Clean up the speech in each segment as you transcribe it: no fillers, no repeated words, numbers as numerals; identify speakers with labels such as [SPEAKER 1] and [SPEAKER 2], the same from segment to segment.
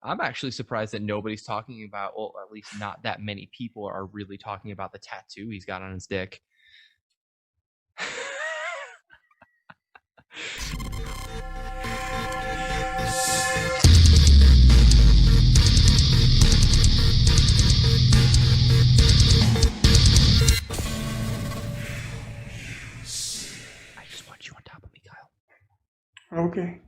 [SPEAKER 1] I'm actually surprised that nobody's talking about, well, at least not that many people are really talking about the tattoo he's got on his dick. I just want you on top of me, Kyle.
[SPEAKER 2] Okay.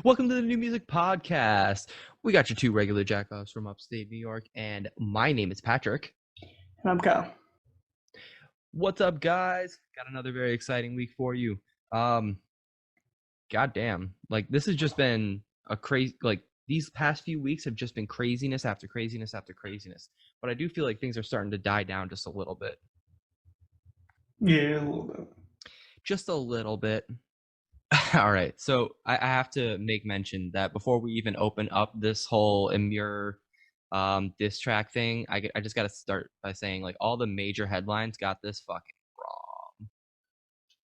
[SPEAKER 1] Welcome to the New Music Podcast. We got your two regular jackoffs from upstate New York, and my name is Patrick.
[SPEAKER 2] And I'm Kyle.
[SPEAKER 1] What's up, guys? Got another very exciting week for you. Goddamn, like this has just been a crazy. Like these past few weeks have just been craziness after craziness after craziness. But I do feel like things are starting to die down just a little bit.
[SPEAKER 2] Yeah, a little bit.
[SPEAKER 1] Just a little bit. All right, so I have to make mention that before we even open up this whole Emmure diss track thing, I just got to start by saying, like, all the major headlines got this fucking wrong.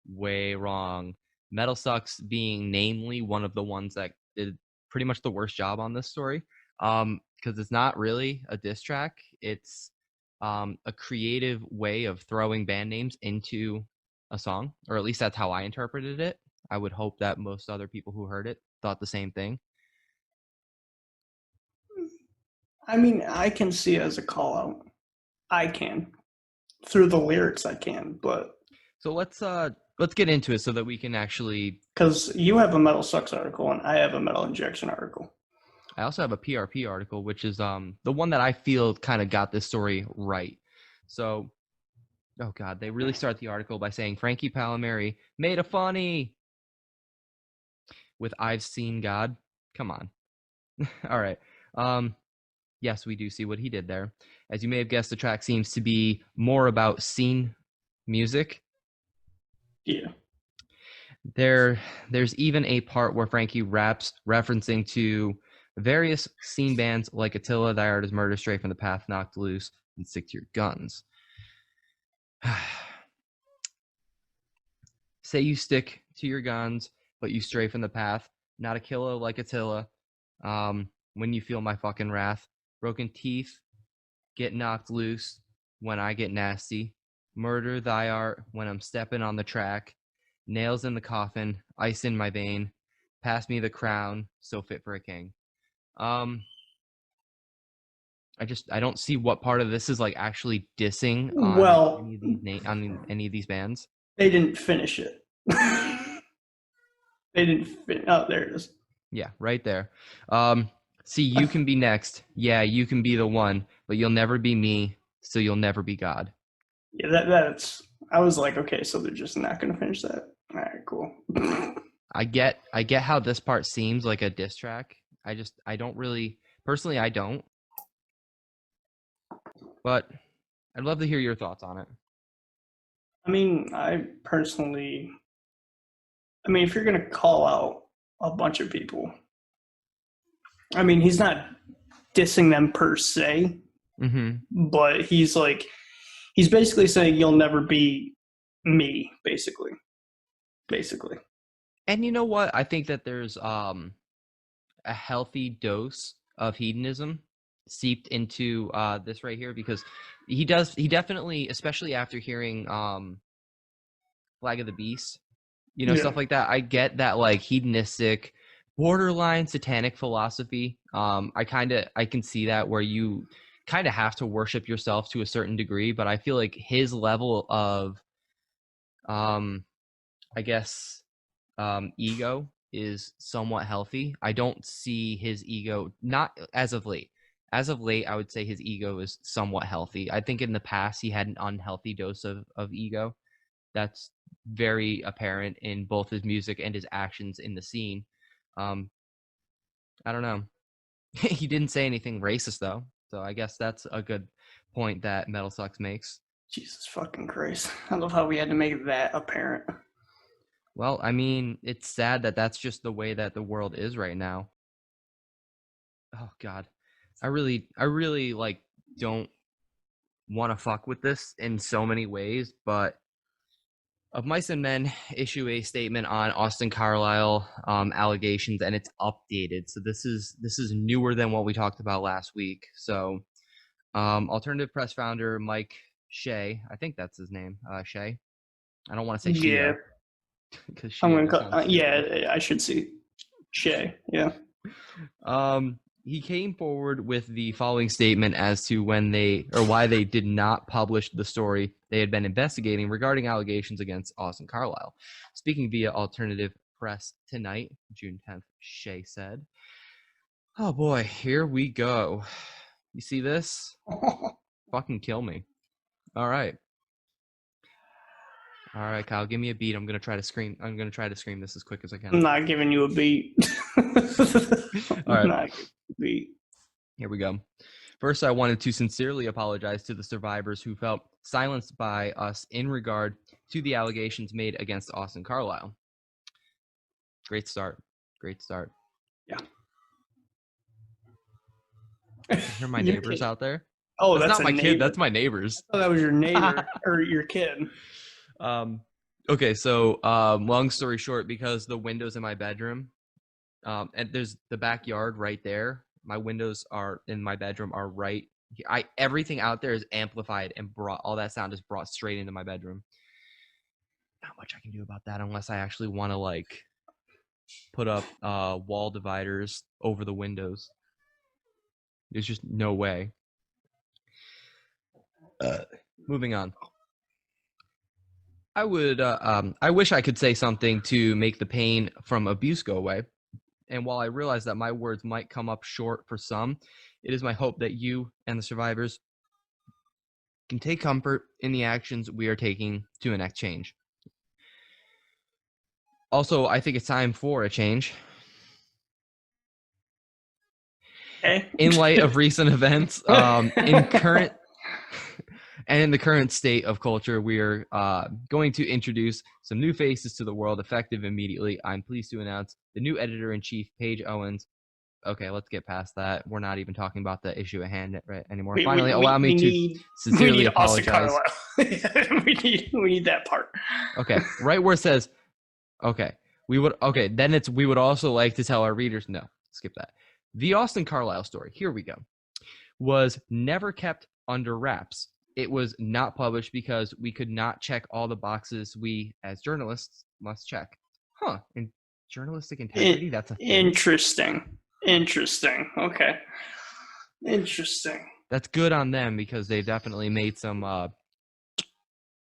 [SPEAKER 1] Way wrong. Metal Sucks being namely one of the ones that did pretty much the worst job on this story, because it's not really a diss track. It's a creative way of throwing band names into a song, or at least that's how I interpreted it. I would hope that most other people who heard it thought the same thing.
[SPEAKER 2] I mean, I can see it as a call out. I can. Through the lyrics I can, but
[SPEAKER 1] So let's get into it so that we can actually,
[SPEAKER 2] because you have a Metal Sucks article and I have a Metal Injection article.
[SPEAKER 1] I also have a PRP article, which is the one that I feel kind of got this story right. So, oh god, they really start the article by saying Frankie Palmieri made a funny with I've seen God. Come on. All right. Yes, we do see what he did there. As you may have guessed, the track seems to be more about scene music.
[SPEAKER 2] Yeah.
[SPEAKER 1] There's even a part where Frankie raps referencing to various scene bands like Attila, Thy Art is Murder, Stray from the Path, Knocked Loose, and Stick to Your Guns. Say you stick to your guns, but you stray from the path. Not a killer like Attila. When you feel my fucking wrath. Broken teeth, get knocked loose when I get nasty. Murder thy art when I'm stepping on the track. Nails in the coffin, ice in my vein. Pass me the crown, so fit for a king. I don't see what part of this is like actually dissing on any of these bands.
[SPEAKER 2] They didn't finish it. They didn't oh, there it is.
[SPEAKER 1] Yeah, right there. See, you can be next. Yeah, you can be the one, but you'll never be me, so you'll never be God.
[SPEAKER 2] Yeah, that's. I was like, okay, so they're just not going to finish that. All right, cool.
[SPEAKER 1] I get how this part seems like a diss track. I don't really, personally, I don't. But I'd love to hear your thoughts on it.
[SPEAKER 2] I mean, if you're going to call out a bunch of people, I mean, he's not dissing them per se, but he's basically saying you'll never be me, basically.
[SPEAKER 1] And you know what? I think that there's a healthy dose of hedonism seeped into this right here, because he definitely, especially after hearing Flag of the Beast, stuff like that. I get that, like, hedonistic, borderline satanic philosophy. I can see that, where you kind of have to worship yourself to a certain degree, but I feel like his level of ego is somewhat healthy. I don't see his ego, not as of late. As of late, I would say his ego is somewhat healthy. I think in the past he had an unhealthy dose of ego. That's very apparent in both his music and his actions in the scene. I don't know. He didn't say anything racist, though, so I guess that's a good point that Metal Sucks makes.
[SPEAKER 2] Jesus fucking Christ. I love how we had to make that apparent.
[SPEAKER 1] Well, I mean, it's sad that that's just the way that the world is right now. Oh, God. I really, like, don't want to fuck with this in so many ways, but of Mice and Men issue a statement on Austin Carlile allegations, and it's updated. So this is newer than what we talked about last week. So Alternative Press founder Mike Shea, I think that's his name, Shea. I don't want to say
[SPEAKER 2] Yeah.
[SPEAKER 1] Shea because
[SPEAKER 2] I'm
[SPEAKER 1] Shea
[SPEAKER 2] gonna
[SPEAKER 1] just
[SPEAKER 2] call.
[SPEAKER 1] sounds
[SPEAKER 2] Yeah, I should see Shay. Yeah.
[SPEAKER 1] He came forward with the following statement as to when they or why they did not publish the story they had been investigating regarding allegations against Austin Carlile. Speaking via Alternative Press tonight, June 10th, Shea said, "Oh boy, here we go. You see this? Fucking kill me. All right. All right, Kyle, give me a beat. I'm going to try to scream. I'm going to try to scream this as quick as I can."
[SPEAKER 2] I'm not giving you a beat.
[SPEAKER 1] All right.
[SPEAKER 2] Not giving you a beat.
[SPEAKER 1] Here we go. First, I wanted to sincerely apologize to the survivors who felt silenced by us in regard to the allegations made against Austin Carlile. Great start. Great start.
[SPEAKER 2] Yeah.
[SPEAKER 1] You hear my neighbors out there?
[SPEAKER 2] Oh,
[SPEAKER 1] that's not my
[SPEAKER 2] neighbor.
[SPEAKER 1] kid. That's my neighbors.
[SPEAKER 2] I thought that was your neighbor or your kid.
[SPEAKER 1] Okay, so long story short, because the windows in my bedroom, and there's the backyard right there. My windows are in my bedroom are right. Everything out there is amplified and brought all that sound is brought straight into my bedroom. Not much I can do about that unless I actually want to like put up wall dividers over the windows. There's just no way. Moving on. I wish I could say something to make the pain from abuse go away. And while I realize that my words might come up short for some, it is my hope that you and the survivors can take comfort in the actions we are taking to enact change. Also, I think it's time for a change.
[SPEAKER 2] Okay.
[SPEAKER 1] In light of recent events, in the current state of culture, we are going to introduce some new faces to the world effective immediately. I'm pleased to announce the new editor-in-chief, Paige Owens. Okay, let's get past that. We're not even talking about the issue at hand anymore. Finally, allow me to sincerely apologize.
[SPEAKER 2] we need that part.
[SPEAKER 1] Okay, right where it says, we would also like to tell our readers, no, skip that. The Austin Carlile story, here we go, was never kept under wraps. It was not published because we could not check all the boxes we, as journalists, must check. In journalistic integrity, that's a thing.
[SPEAKER 2] Interesting. Okay. Interesting.
[SPEAKER 1] That's good on them because they definitely made some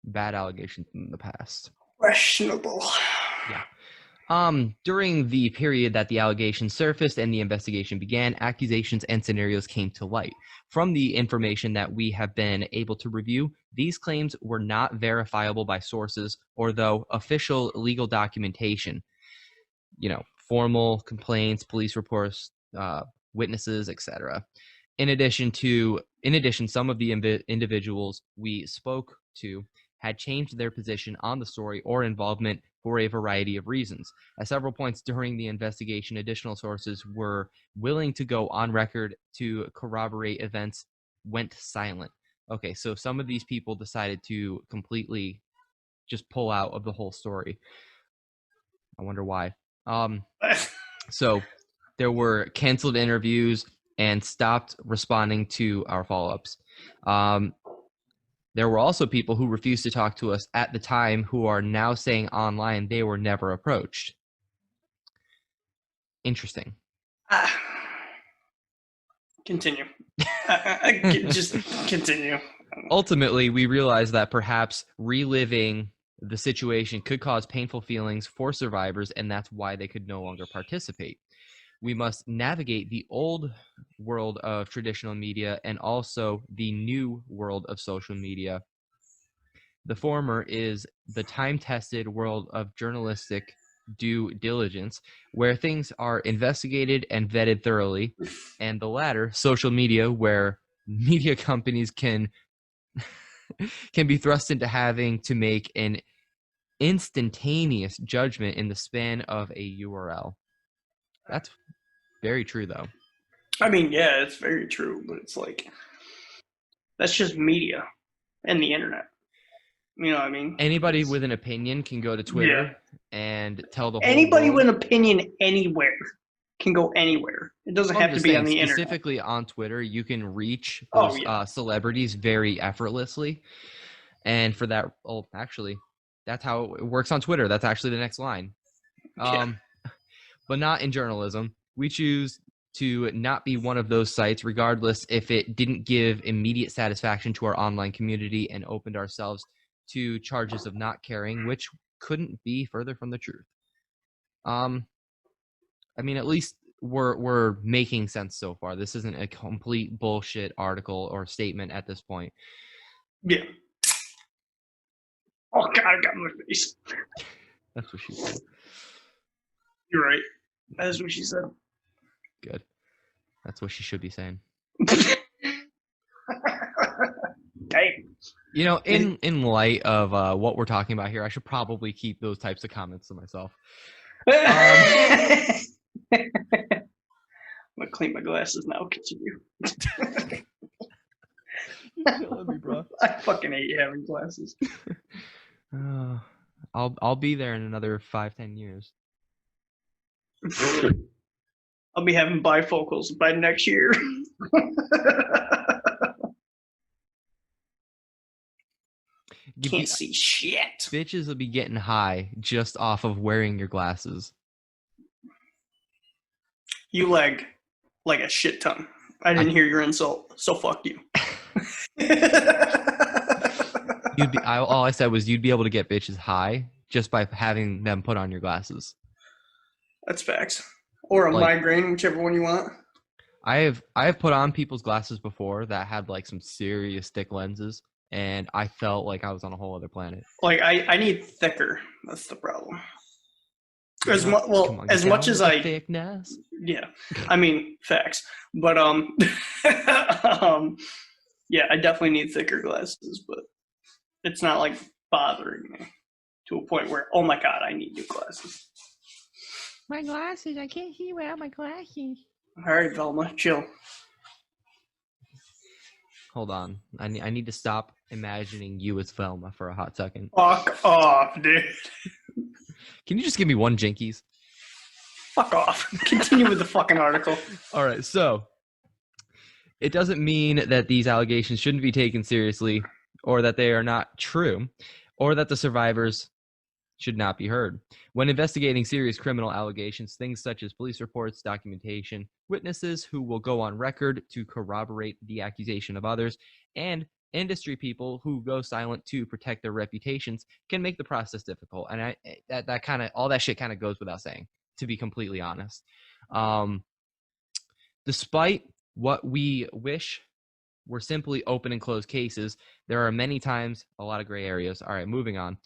[SPEAKER 1] bad allegations in the past.
[SPEAKER 2] Questionable.
[SPEAKER 1] Yeah. During the period that the allegations surfaced and the investigation began, accusations and scenarios came to light. From the information that we have been able to review, these claims were not verifiable by sources or though official legal documentation, formal complaints, police reports, witnesses, etc. In addition, some of the individuals we spoke to had changed their position on the story or involvement for a variety of reasons. At several points during the investigation, additional sources were willing to go on record to corroborate events went silent. Okay, so some of these people decided to completely just pull out of the whole story. I wonder why. So there were canceled interviews and stopped responding to our follow-ups. There were also people who refused to talk to us at the time who are now saying online they were never approached. Interesting.
[SPEAKER 2] Continue. Just continue.
[SPEAKER 1] Ultimately, we realized that perhaps reliving the situation could cause painful feelings for survivors, and that's why they could no longer participate. We must navigate the old world of traditional media and also the new world of social media. The former is the time-tested world of journalistic due diligence, where things are investigated and vetted thoroughly, and the latter, social media, where media companies can be thrust into having to make an instantaneous judgment in the span of a URL. That's very true, though.
[SPEAKER 2] I mean, yeah, it's very true, but it's like, that's just media and the internet. You know what I mean?
[SPEAKER 1] Anybody with an opinion can go to Twitter and tell the whole
[SPEAKER 2] Anybody
[SPEAKER 1] world.
[SPEAKER 2] with an opinion anywhere can go anywhere. It doesn't have to be on the internet.
[SPEAKER 1] Specifically on Twitter, you can reach those celebrities very effortlessly. And for that, actually, that's how it works on Twitter. That's actually the next line. But not in journalism. We choose to not be one of those sites, regardless if it didn't give immediate satisfaction to our online community and opened ourselves to charges of not caring, which couldn't be further from the truth. I mean, at least we're making sense so far. This isn't a complete bullshit article or statement at this point.
[SPEAKER 2] Yeah. Oh God, I got my face.
[SPEAKER 1] That's what she said.
[SPEAKER 2] You're right. That is what she said.
[SPEAKER 1] Good. That's what she should be saying.
[SPEAKER 2] Hey.
[SPEAKER 1] You know, in light of what we're talking about here, I should probably keep those types of comments to myself.
[SPEAKER 2] I'm gonna clean my glasses now. Continue.
[SPEAKER 1] You're killing me, bro.
[SPEAKER 2] I fucking hate having glasses.
[SPEAKER 1] I'll be there in another 5-10 years.
[SPEAKER 2] I'll be having bifocals by next year. Can't see shit.
[SPEAKER 1] Bitches will be getting high just off of wearing your glasses.
[SPEAKER 2] You lag like a shit ton. I didn't hear your insult, so fuck you.
[SPEAKER 1] All I said was you'd be able to get bitches high just by having them put on your glasses.
[SPEAKER 2] That's facts. Or a migraine, whichever one you want.
[SPEAKER 1] I have put on people's glasses before that had like some serious thick lenses, and I felt like I was on a whole other planet.
[SPEAKER 2] Like I need thicker. That's the problem. As much as I
[SPEAKER 1] thickness.
[SPEAKER 2] Yeah, I mean facts, but yeah, I definitely need thicker glasses, but it's not like bothering me to a point where, oh my God, I need new glasses.
[SPEAKER 1] My glasses, I can't see without my glasses.
[SPEAKER 2] All right, Velma, chill.
[SPEAKER 1] Hold on, I need to stop imagining you as Velma for a hot second.
[SPEAKER 2] Fuck off, dude.
[SPEAKER 1] Can you just give me one jinkies?
[SPEAKER 2] Fuck off. Continue with the fucking article.
[SPEAKER 1] All right, so it doesn't mean that these allegations shouldn't be taken seriously, or that they are not true, or that the survivors should not be heard. When investigating serious criminal allegations, things such as police reports, documentation, witnesses who will go on record to corroborate the accusation of others, and industry people who go silent to protect their reputations can make the process difficult. And that kind of all that shit kind of goes without saying, to be completely honest. Despite what we wish were simply open and closed cases, there are many times a lot of gray areas. All right, moving on.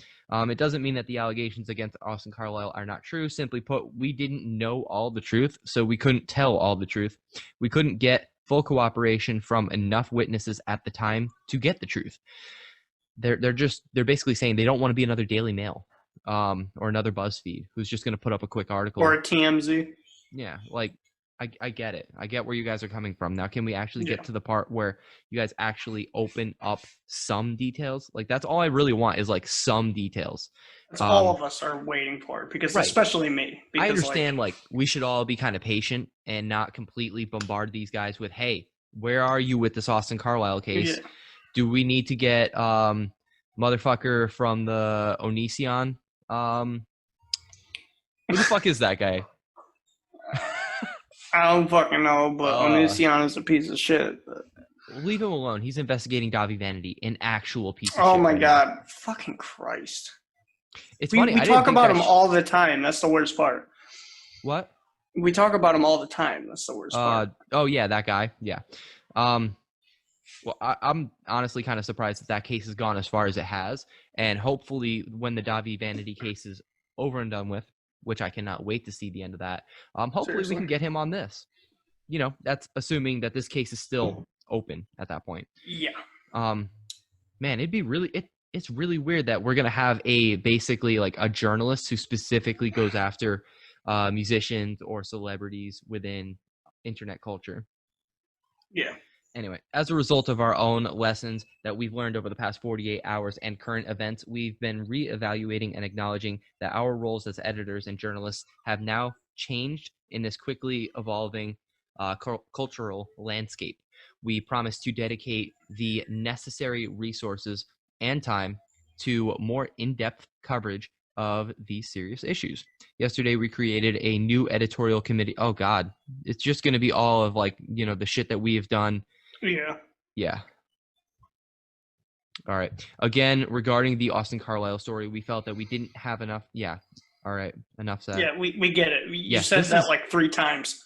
[SPEAKER 1] It doesn't mean that the allegations against Austin Carlile are not true. Simply put, we didn't know all the truth, so we couldn't tell all the truth. We couldn't get full cooperation from enough witnesses at the time to get the truth. They're basically saying they don't want to be another Daily Mail or another BuzzFeed who's just going to put up a quick article.
[SPEAKER 2] Or a TMZ.
[SPEAKER 1] Yeah, like I get it. I get where you guys are coming from. Now, can we actually get to the part where you guys actually open up some details? Like, that's all I really want is like some details.
[SPEAKER 2] That's all of us are waiting for, because especially me. Because,
[SPEAKER 1] I understand like we should all be kind of patient and not completely bombard these guys with, hey, where are you with this Austin Carlile case? Yeah. Do we need to get motherfucker from the Onision? Who the fuck is that guy?
[SPEAKER 2] I don't fucking know, but Onision is a piece of shit. But
[SPEAKER 1] leave him alone. He's investigating Davi Vanity, an actual piece of shit.
[SPEAKER 2] Oh my God. Fucking Christ.
[SPEAKER 1] It's funny.
[SPEAKER 2] We talk about him all the time. That's the worst part.
[SPEAKER 1] What?
[SPEAKER 2] We talk about him all the time. That's the worst part.
[SPEAKER 1] Oh, yeah, that guy. Yeah. Well, I'm honestly kind of surprised that case has gone as far as it has. And hopefully when the Davi Vanity case is over and done with, which I cannot wait to see the end of that, hopefully we can get him on this. You know, that's assuming that this case is still open at that point.
[SPEAKER 2] Yeah.
[SPEAKER 1] Man, it's really weird that we're going to have basically like a journalist who specifically goes after musicians or celebrities within internet culture.
[SPEAKER 2] Yeah.
[SPEAKER 1] Anyway, as a result of our own lessons that we've learned over the past 48 hours and current events, we've been reevaluating and acknowledging that our roles as editors and journalists have now changed in this quickly evolving cultural landscape. We promise to dedicate the necessary resources and time to more in-depth coverage of these serious issues. Yesterday, we created a new editorial committee. Oh, God. It's just going to be all of, like, you know, the shit that we have done. Yeah. All right. Again, regarding the Austin Carlile story, we felt that we didn't have enough. Yeah. All right. Enough said.
[SPEAKER 2] Yeah, we get it. You said that like 3 times.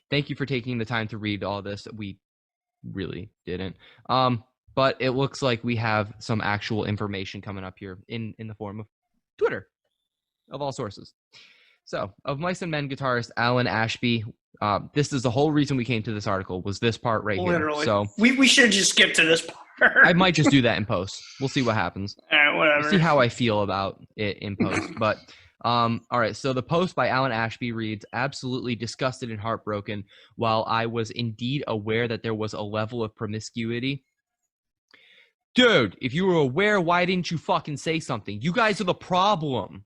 [SPEAKER 1] Thank you for taking the time to read all this. We really didn't. But it looks like we have some actual information coming up here in the form of Twitter of all sources. So, of Mice and Men guitarist Alan Ashby, this is the whole reason we came to this article, was this part right here. So
[SPEAKER 2] we should just skip to this part.
[SPEAKER 1] I might just do that in post. We'll see what happens.
[SPEAKER 2] All right, whatever.
[SPEAKER 1] We'll see how I feel about it in post. But, all right, so the post by Alan Ashby reads, absolutely disgusted and heartbroken. While I was indeed aware that there was a level of promiscuity. Dude, if you were aware, why didn't you fucking say something? You guys are the problem.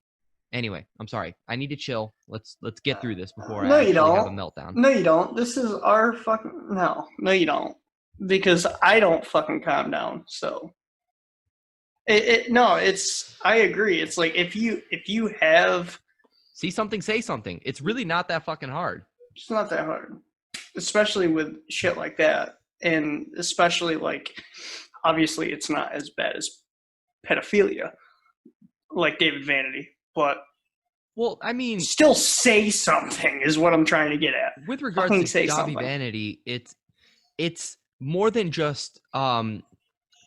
[SPEAKER 1] Anyway, I'm sorry. I need to chill. Let's get through this before I actually have a meltdown.
[SPEAKER 2] No, you don't. This is our fucking... No, you don't. Because I don't fucking calm down, so... I agree. It's like, if you have...
[SPEAKER 1] See something, say something. It's really not that fucking hard.
[SPEAKER 2] It's not that hard. Especially with shit like that. And especially, like... Obviously, it's not as bad as pedophilia, like David Vanity. But,
[SPEAKER 1] well, I mean,
[SPEAKER 2] still say something is what I'm trying to get at.
[SPEAKER 1] With regards to David Vanity, it's more than just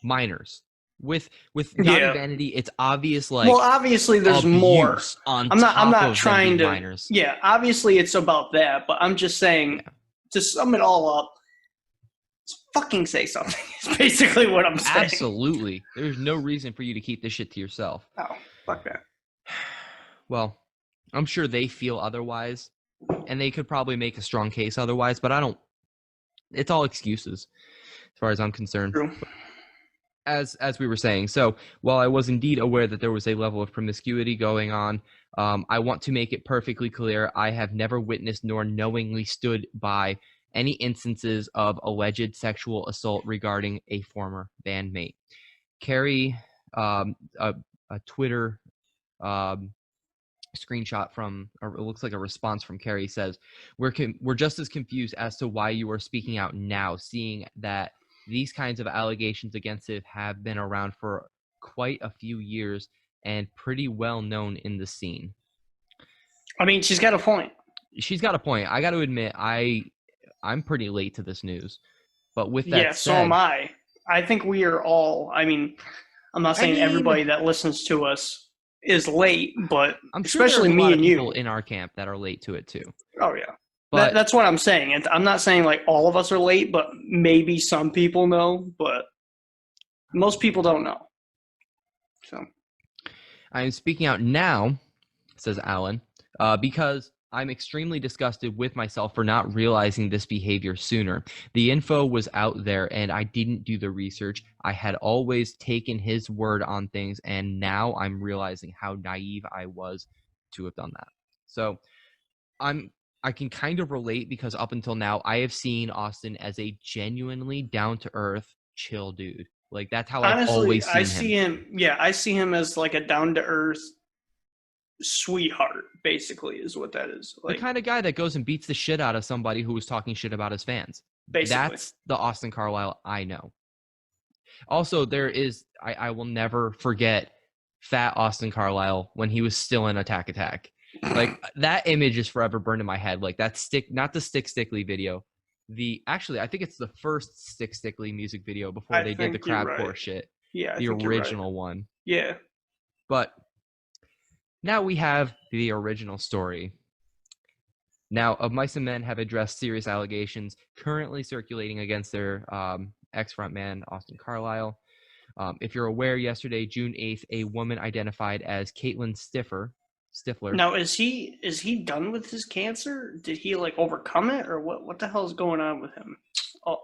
[SPEAKER 1] minors. With David Vanity, it's obvious. Like, well,
[SPEAKER 2] obviously, there's more.
[SPEAKER 1] I'm
[SPEAKER 2] not trying to.
[SPEAKER 1] Minors.
[SPEAKER 2] Yeah, obviously, it's about that. But I'm just saying, to sum it all up, fucking say something. Is basically what I'm saying.
[SPEAKER 1] Absolutely, there's no reason for you to keep this shit to yourself.
[SPEAKER 2] Oh, fuck that.
[SPEAKER 1] Well, I'm sure they feel otherwise, and they could probably make a strong case otherwise, but I don't. It's all excuses, as far as I'm concerned.
[SPEAKER 2] True.
[SPEAKER 1] As we were saying, so while I was indeed aware that there was a level of promiscuity going on, I want to make it perfectly clear I have never witnessed nor knowingly stood by any instances of alleged sexual assault regarding a former bandmate. Carrie, a Twitter screenshot from, or it looks like a response from Carrie, says, we're just as confused as to why you are speaking out now, seeing that these kinds of allegations against it have been around for quite a few years and pretty well known in the scene.
[SPEAKER 2] I mean, she's got a point.
[SPEAKER 1] She's got a point. I got to admit, I'm pretty late to this news. But with that said,
[SPEAKER 2] so am I. I think we are all, I mean, I'm not saying everybody that listens to us is late, but
[SPEAKER 1] I'm sure
[SPEAKER 2] especially me and you
[SPEAKER 1] in our camp that are late to it too.
[SPEAKER 2] Oh yeah, but that's what I'm saying. I'm not saying like all of us are late, but maybe some people know, but most people don't know. So
[SPEAKER 1] I am speaking out now, says Alan, because I'm extremely disgusted with myself for not realizing this behavior sooner. The info was out there and I didn't do the research. I had always taken his word on things, and now I'm realizing how naive I was to have done that. So I can kind of relate, because up until now I have seen Austin as a genuinely down-to-earth, chill dude. Like, that's how I've always seen him.
[SPEAKER 2] I see him as like a down-to-earth sweetheart, basically, is what that is. Like,
[SPEAKER 1] the kind of guy that goes and beats the shit out of somebody who was talking shit about his fans.
[SPEAKER 2] Basically.
[SPEAKER 1] That's the Austin Carlile I know. Also, there is, I will never forget fat Austin Carlile when he was still in Attack Attack. Like, that image is forever burned in my head. Like, that not the Stickly video. Actually, I think it's the first Stickly music video before they did the crabcore shit.
[SPEAKER 2] Yeah,
[SPEAKER 1] the original one.
[SPEAKER 2] Yeah.
[SPEAKER 1] But now we have the original story. Now, Of Mice and Men have addressed serious allegations currently circulating against their ex-frontman, Austin Carlile. If you're aware, yesterday, June 8th, a woman identified as Caitlin Stifler.
[SPEAKER 2] Now, is he done with his cancer? Did he like overcome it, or what the hell is going on with him?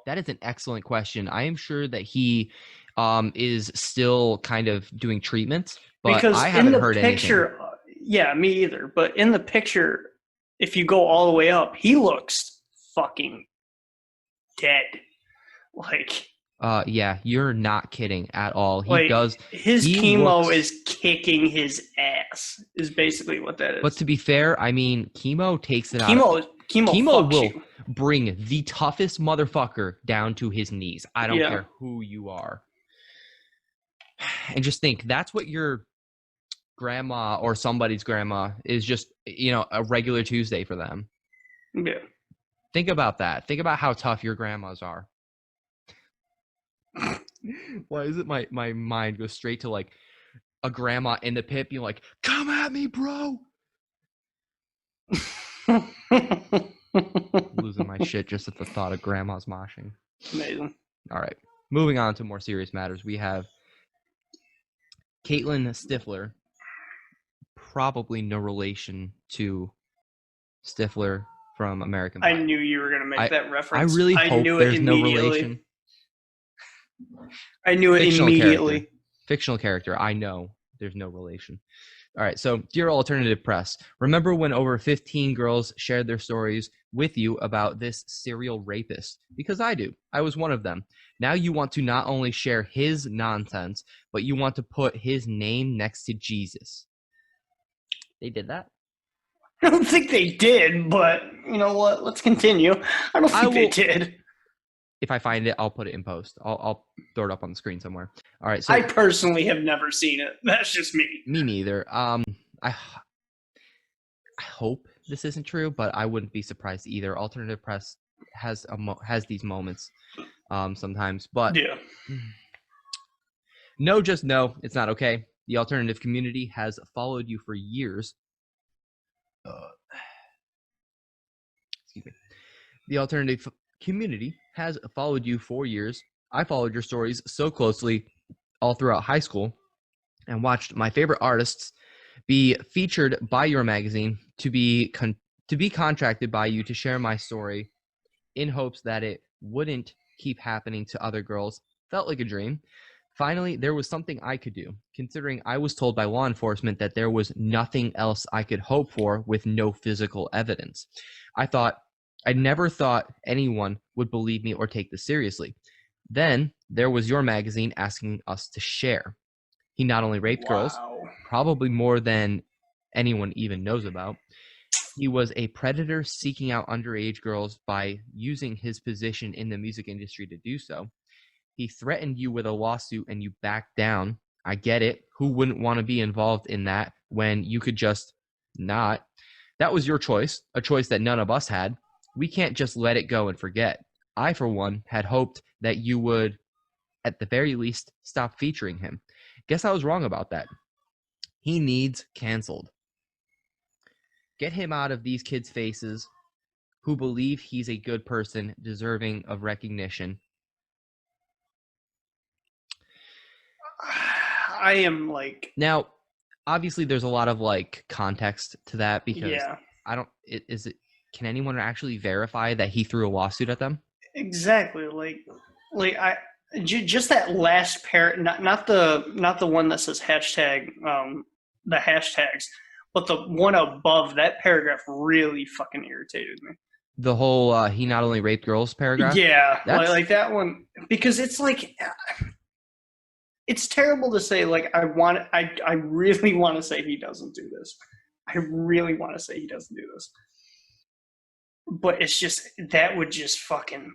[SPEAKER 1] That is an excellent question. I am sure that he is still kind of doing treatment, but
[SPEAKER 2] because
[SPEAKER 1] I
[SPEAKER 2] in
[SPEAKER 1] haven't
[SPEAKER 2] the
[SPEAKER 1] heard
[SPEAKER 2] picture,
[SPEAKER 1] anything.
[SPEAKER 2] yeah, me either. But in the picture, if you go all the way up, he looks fucking dead. Like,
[SPEAKER 1] Yeah, you're not kidding at all. He
[SPEAKER 2] like
[SPEAKER 1] does.
[SPEAKER 2] his
[SPEAKER 1] He
[SPEAKER 2] chemo
[SPEAKER 1] looks.
[SPEAKER 2] is kicking his ass. Is basically what that is.
[SPEAKER 1] But to be fair, I mean, chemo takes it out.
[SPEAKER 2] Chemo
[SPEAKER 1] Chemo
[SPEAKER 2] fucks
[SPEAKER 1] will
[SPEAKER 2] you.
[SPEAKER 1] bring the toughest motherfucker down to his knees. I don't care who you are. And just think, that's what your grandma or somebody's grandma is, just, you know, a regular Tuesday for them.
[SPEAKER 2] Yeah.
[SPEAKER 1] Think about that. Think about how tough your grandmas are. Why is it my mind goes straight to like a grandma in the pit being like, come at me, bro. Losing my shit just at the thought of grandma's moshing.
[SPEAKER 2] Amazing.
[SPEAKER 1] All right. Moving on to more serious matters. We have Caitlin Stifler. Probably no relation to Stifler from American Pie.
[SPEAKER 2] I knew you were going to make that reference.
[SPEAKER 1] I really hope there's no relation.
[SPEAKER 2] I knew it immediately.
[SPEAKER 1] Fictional character. I know there's no relation. All right. So, dear alternative press, remember when over 15 girls shared their stories with you about this serial rapist? Because I do. I was one of them. Now you want to not only share his nonsense, but you want to put his name next to Jesus. They did that?
[SPEAKER 2] I don't think they did, but you know what? Let's continue. I don't think they did.
[SPEAKER 1] If I find it, I'll put it in post. I'll throw it up on the screen somewhere. All right. So
[SPEAKER 2] I personally have never seen it. That's just me.
[SPEAKER 1] Me neither. I hope this isn't true, but I wouldn't be surprised either. Alternative press has these moments sometimes, but
[SPEAKER 2] yeah.
[SPEAKER 1] No, just no, it's not okay. The alternative community has followed you for years. Excuse me. The alternative community has followed you for years. I followed your stories so closely all throughout high school and watched my favorite artists be featured by your magazine, to be contracted by you to share my story in hopes that it wouldn't keep happening to other girls. Felt like a dream. Finally, there was something I could do, considering I was told by law enforcement that there was nothing else I could hope for with no physical evidence. I never thought anyone would believe me or take this seriously. Then there was your magazine asking us to share. He not only raped girls, probably more than anyone even knows about. He was a predator seeking out underage girls by using his position in the music industry to do so. He threatened you with a lawsuit and you backed down. I get it. Who wouldn't want to be involved in that when you could just not? That was your choice, a choice that none of us had. We can't just let it go and forget. I, for one, had hoped that you would, at the very least, stop featuring him. Guess I was wrong about that. He needs canceled. Get him out of these kids' faces who believe he's a good person deserving of recognition.
[SPEAKER 2] I am like...
[SPEAKER 1] Now, obviously, there's a lot of like context to that because can anyone actually verify that he threw a lawsuit at them?
[SPEAKER 2] Exactly. Like just that last pair, not the one that says hashtag, the hashtags, but the one above that paragraph really fucking irritated me.
[SPEAKER 1] The whole he not only raped girls paragraph?
[SPEAKER 2] Yeah, like that one, because it's like, it's terrible to say, like, I really want to say he doesn't do this. I really want to say he doesn't do this. But it's just, that would just fucking...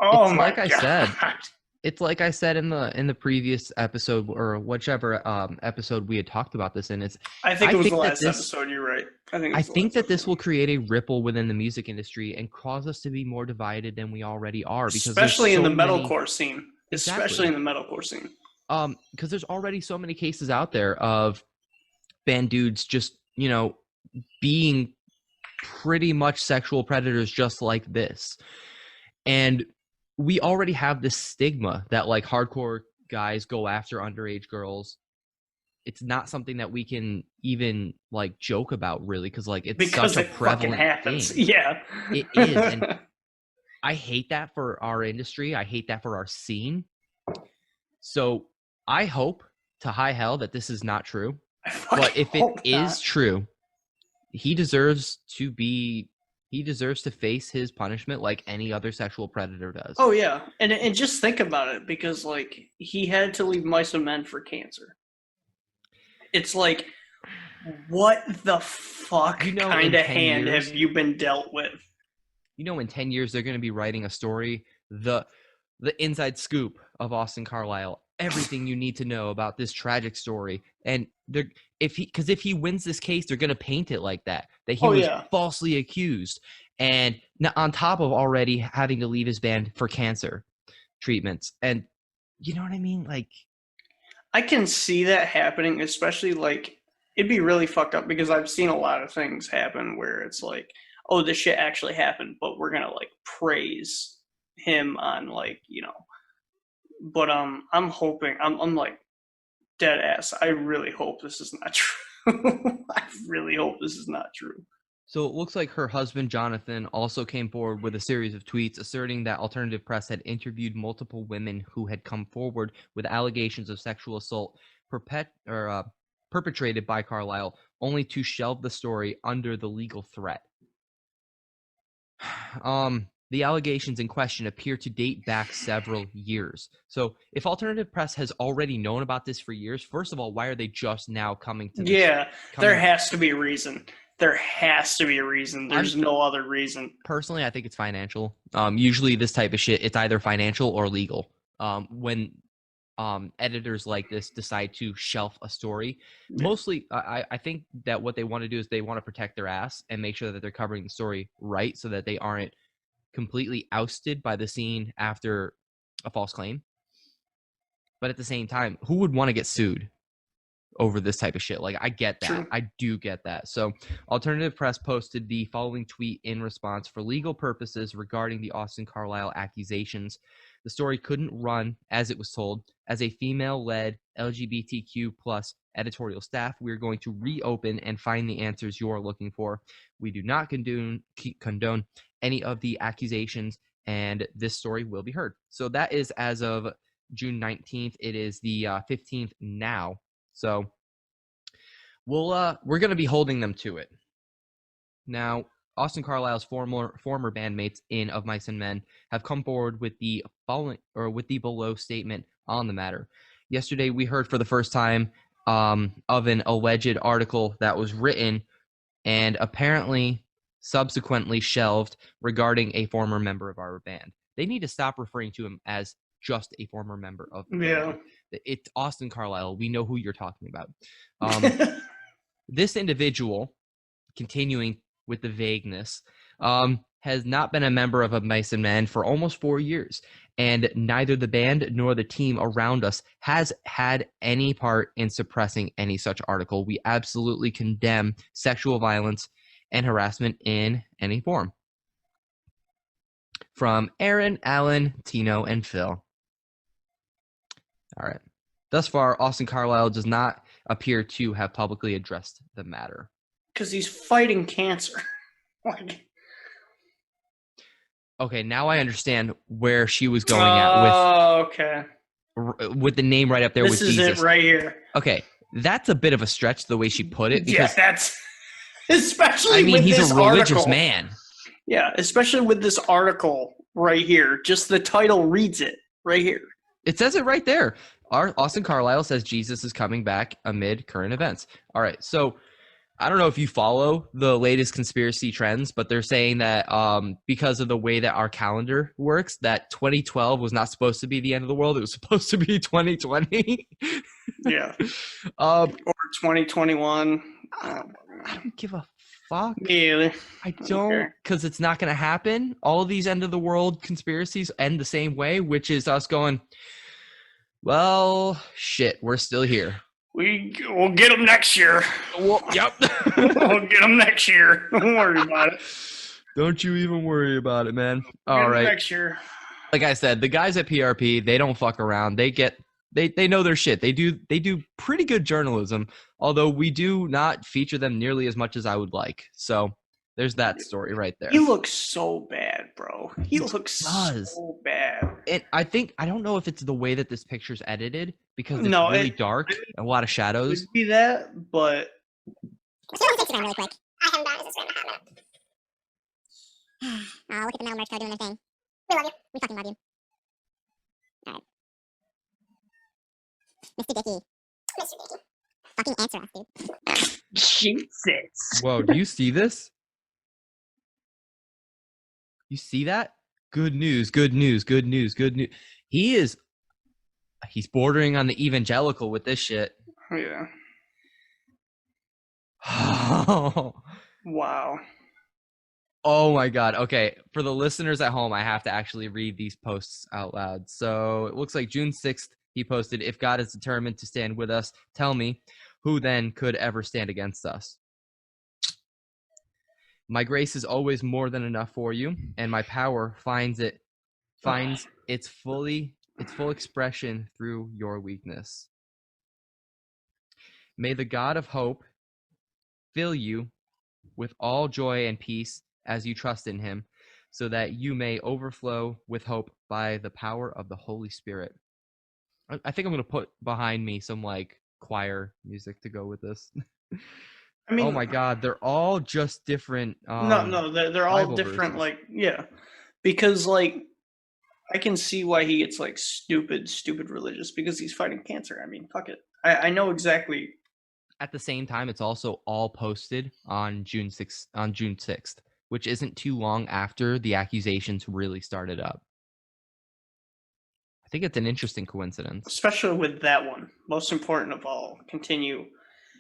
[SPEAKER 2] Oh
[SPEAKER 1] it's
[SPEAKER 2] my
[SPEAKER 1] like
[SPEAKER 2] God.
[SPEAKER 1] I said. It's like I said in the previous episode, or whichever episode we had talked about this in.
[SPEAKER 2] I think it was the last episode. You're right.
[SPEAKER 1] I think that this will create a ripple within the music industry and cause us to be more divided than we already are. Because
[SPEAKER 2] especially in the metalcore scene. Exactly. Especially in the metalcore scene.
[SPEAKER 1] Because there's already so many cases out there of band dudes just, you know, being pretty much sexual predators just like this. And we already have this stigma that like hardcore guys go after underage girls. It's not something that we can even like joke about really, because like it's such a prevalent thing.
[SPEAKER 2] Yeah,
[SPEAKER 1] it is. And I hate that for our industry. I hate that for our scene. So I hope to high hell that this is not true. But if it is true, he deserves to face his punishment like any other sexual predator does.
[SPEAKER 2] Oh yeah, and just think about it, because like he had to leave Mice and Men for cancer. It's like, what the fuck kind of hand have you been dealt with?
[SPEAKER 1] You know, in 10 years they're going to be writing a story, the inside scoop of Austin Carlile, everything you need to know about this tragic story. And if he wins this case, they're going to paint it like that he was falsely accused, and on top of already having to leave his band for cancer treatments. And you know what I mean? Like,
[SPEAKER 2] I can see that happening, especially like it'd be really fucked up, because I've seen a lot of things happen where it's like, oh, this shit actually happened, but we're gonna like praise him on, like, you know. But I'm hoping, I'm like dead ass, I really hope this is not true. I really hope this is not true.
[SPEAKER 1] So it looks like her husband, Jonathan, also came forward with a series of tweets asserting that alternative press had interviewed multiple women who had come forward with allegations of sexual assault perpetrated by Carlile, only to shelve the story under the legal threat. The allegations in question appear to date back several years. So if alternative press has already known about this for years, first of all, why are they just now coming to this?
[SPEAKER 2] Yeah, there has to be a reason. There has to be a reason. There's no other reason.
[SPEAKER 1] Personally, I think it's financial. Usually this type of shit, it's either financial or legal. When editors like this decide to shelf a story, mostly I think that what they want to do is they want to protect their ass and make sure that they're covering the story right, so that they aren't completely ousted by the scene after a false claim. But at the same time, who would want to get sued over this type of shit? Like, I get that. True. I do get that. So alternative press posted the following tweet in response: for legal purposes regarding the Austin Carlile accusations, the story couldn't run as it was told. As a female-led LGBTQ plus editorial staff, we're going to reopen and find the answers you're looking for. We do not condone any of the accusations, and this story will be heard. So that is as of June 19th. It is the 15th now. So we're going to be holding them to it. Now, Austin Carlile's former bandmates in Of Mice and Men have come forward with the below statement on the matter. Yesterday, we heard for the first time of an alleged article that was written and apparently subsequently shelved regarding a former member of our band. They need to stop referring to him as just a former member of the band. It's Austin Carlile. We know who you're talking about. This individual, continuing with the vagueness, has not been a member of Mice and Men for almost 4 years, and neither the band nor the team around us has had any part in suppressing any such article. We absolutely condemn sexual violence and harassment in any form. From Aaron, Alan, Tino, and Phil. All right. Thus far, Austin Carlile does not appear to have publicly addressed the matter.
[SPEAKER 2] Because he's fighting cancer.
[SPEAKER 1] Okay, now I understand where she was going at with the name right up there with Jesus.
[SPEAKER 2] This is it right here.
[SPEAKER 1] Okay, that's a bit of a stretch the way she put it. Because,
[SPEAKER 2] that's especially. I mean,
[SPEAKER 1] he's a religious man.
[SPEAKER 2] Yeah, especially with this article right here. Just the title reads it right here.
[SPEAKER 1] It says it right there. Austin Carlile says Jesus is coming back amid current events. All right, so I don't know if you follow the latest conspiracy trends, but they're saying that because of the way that our calendar works, that 2012 was not supposed to be the end of the world. It was supposed to be 2020.
[SPEAKER 2] Yeah. Or 2021.
[SPEAKER 1] I don't give a fuck.
[SPEAKER 2] Yeah.
[SPEAKER 1] I don't, because it's not going to happen. All of these end of the world conspiracies end the same way, which is us going, well, shit, we're still here.
[SPEAKER 2] We'll get them next year.
[SPEAKER 1] Well, yep.
[SPEAKER 2] We'll get them next year. Don't worry about it.
[SPEAKER 1] Don't you even worry about it, man. All right.
[SPEAKER 2] Next year.
[SPEAKER 1] Like I said, the guys at PRP, they don't fuck around. They know their shit. They do pretty good journalism, although we do not feature them nearly as much as I would like. So There's that story right there.
[SPEAKER 2] He looks so bad, bro. He looks so bad.
[SPEAKER 1] And I don't know if it's the way that this picture's edited because it's really dark and a lot of shadows.
[SPEAKER 2] It could be that, but
[SPEAKER 3] Instagram really quick. I haven't been on Instagram in a hot minute. Oh, look at the Metal Merch Co. doing their thing. We love you. We fucking love you. Alright. Mr. Dickey. Mr. Dickey. Fucking answer us, dude.
[SPEAKER 2] Jesus.
[SPEAKER 1] Whoa, do you see this? You see that? Good news, good news, good news, good news. He's bordering on the evangelical with this shit.
[SPEAKER 2] Yeah.
[SPEAKER 1] Wow. Oh my God. Okay. For the listeners at home, I have to actually read these posts out loud. So it looks like June 6th, he posted, "If God is determined to stand with us, tell me, who then could ever stand against us? My grace is always more than enough for you, and my power finds its full expression through your weakness. May the God of hope fill you with all joy and peace as you trust in him, so that you may overflow with hope by the power of the Holy Spirit." I think I'm going to put behind me some like choir music to go with this. I mean, oh my God, they're all just different.
[SPEAKER 2] They're all
[SPEAKER 1] Bible
[SPEAKER 2] different.
[SPEAKER 1] verses.
[SPEAKER 2] Like, yeah, because like I can see why he gets like stupid religious, because he's fighting cancer. I mean, fuck it. I know exactly.
[SPEAKER 1] At the same time, it's also all posted on June 6th, which isn't too long after the accusations really started up. I think it's an interesting coincidence.
[SPEAKER 2] Especially with that one. Most important of all, continue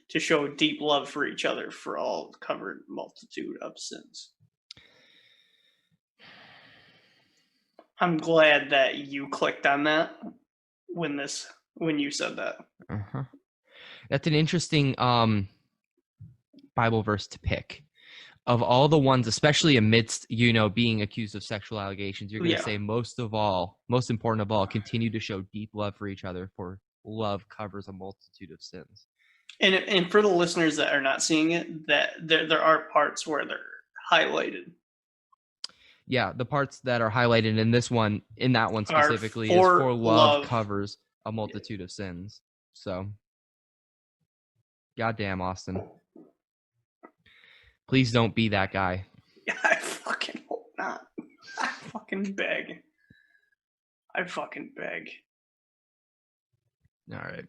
[SPEAKER 2] to show deep love for each other, for all covered multitude of sins. I'm glad that you clicked on that when you said that.
[SPEAKER 1] Uh-huh. That's an interesting Bible verse to pick. Of all the ones, especially amidst, being accused of sexual allegations, you're going to say most important of all, continue to show deep love for each other, for love covers a multitude of sins. And
[SPEAKER 2] for the listeners that are not seeing it, that there are parts where they're highlighted.
[SPEAKER 1] Yeah, the parts that are highlighted in that one specifically, is for love covers a multitude of sins. So, goddamn, Austin. Please don't be that guy.
[SPEAKER 2] Yeah, I fucking hope not. I fucking beg. All
[SPEAKER 1] right.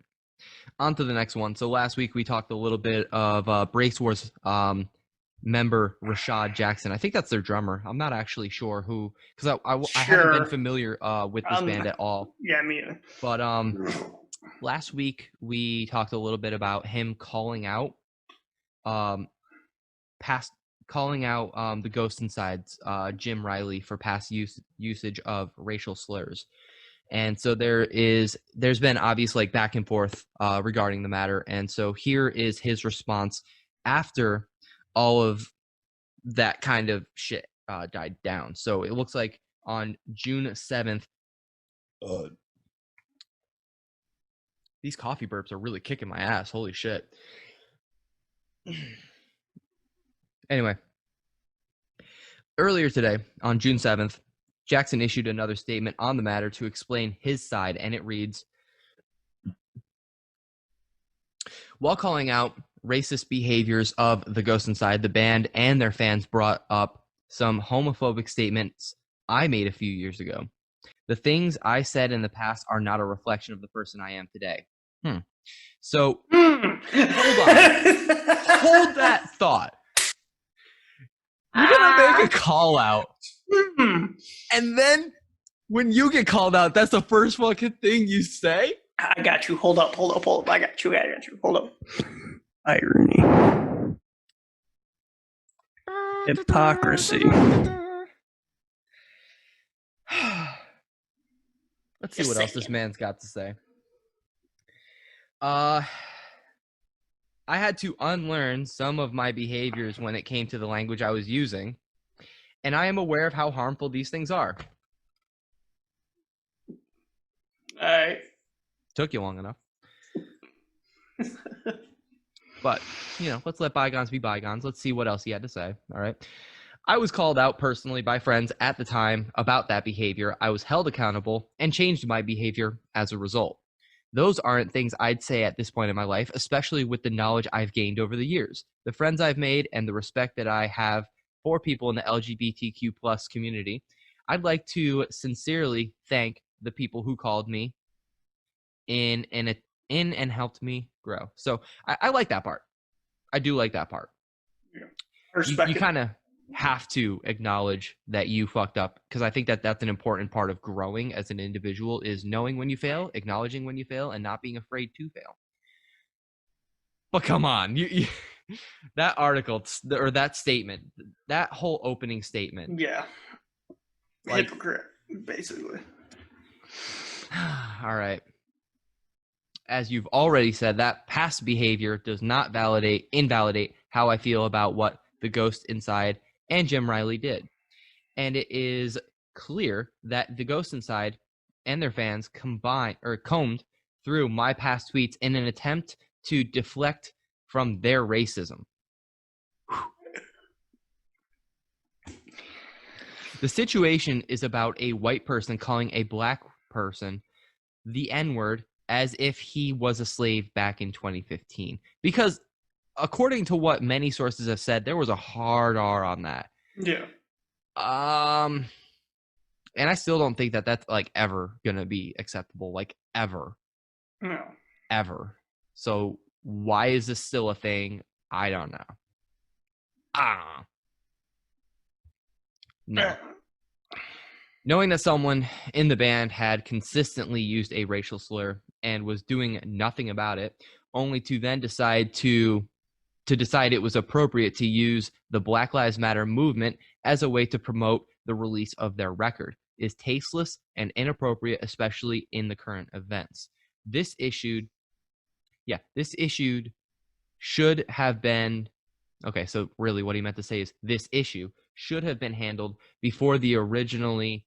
[SPEAKER 1] On to the next one. So last week we talked a little bit of Bracewar's member, Rashod Jackson. I think that's their drummer. I'm not actually sure who, because I haven't been familiar with this band at all.
[SPEAKER 2] Yeah, me either.
[SPEAKER 1] But last week we talked a little bit about him calling out the Ghost Inside's Jim Riley for past usage of racial slurs. And so there's been obvious like back and forth regarding the matter. And so here is his response after all of that kind of shit died down. So it looks like on June 7th, these coffee burps are really kicking my ass. Holy shit. Anyway, earlier today, on June 7th, Jackson issued another statement on the matter to explain his side, and it reads, "While calling out racist behaviors of the Ghost Inside, the band and their fans brought up some homophobic statements I made a few years ago. The things I said in the past are not a reflection of the person I am today." So, hold on. Hold that thought. You're going to make a call out. And then when you get called out, that's the first fucking thing you say?
[SPEAKER 2] I got you. Hold up. I got you. Hold up. Irony. Hypocrisy.
[SPEAKER 1] Let's see what else this man's got to say. I had to unlearn some of my behaviors when it came to the language I was using, and I am aware of how harmful these things are.
[SPEAKER 2] All right.
[SPEAKER 1] Took you long enough. But, let's let bygones be bygones. Let's see what else he had to say. All right. I was called out personally by friends at the time about that behavior. I was held accountable and changed my behavior as a result. Those aren't things I'd say at this point in my life, especially with the knowledge I've gained over the years, the friends I've made, and the respect that I have for people in the LGBTQ plus community. I'd like to sincerely thank the people who called me in and helped me grow. So I like that part. I do like that part.
[SPEAKER 2] Yeah.
[SPEAKER 1] You kind of have to acknowledge that you fucked up, because I think that that's an important part of growing as an individual, is knowing when you fail, acknowledging when you fail, and not being afraid to fail. But come on, you that article or that statement, that whole opening statement.
[SPEAKER 2] Yeah. Hypocrite, basically.
[SPEAKER 1] All right. As you've already said, that past behavior does not invalidate how I feel about what the ghost inside and Jim Riley did. And it is clear that the ghost inside and their fans combed through my past tweets in an attempt to deflect from their racism. The situation is about a white person calling a black person the N-word as if he was a slave back in 2015. Because according to what many sources have said, there was a hard R on that.
[SPEAKER 2] Yeah.
[SPEAKER 1] And I still don't think that that's ever gonna be acceptable, ever.
[SPEAKER 2] No.
[SPEAKER 1] Ever. So why is this still a thing? I don't know. No. Knowing that someone in the band had consistently used a racial slur and was doing nothing about it, only to then decide it was appropriate to use the Black Lives Matter movement as a way to promote the release of their record, is tasteless and inappropriate, especially in the current events. This issue should have been, okay, so really what he meant to say is this issue should have been handled before the originally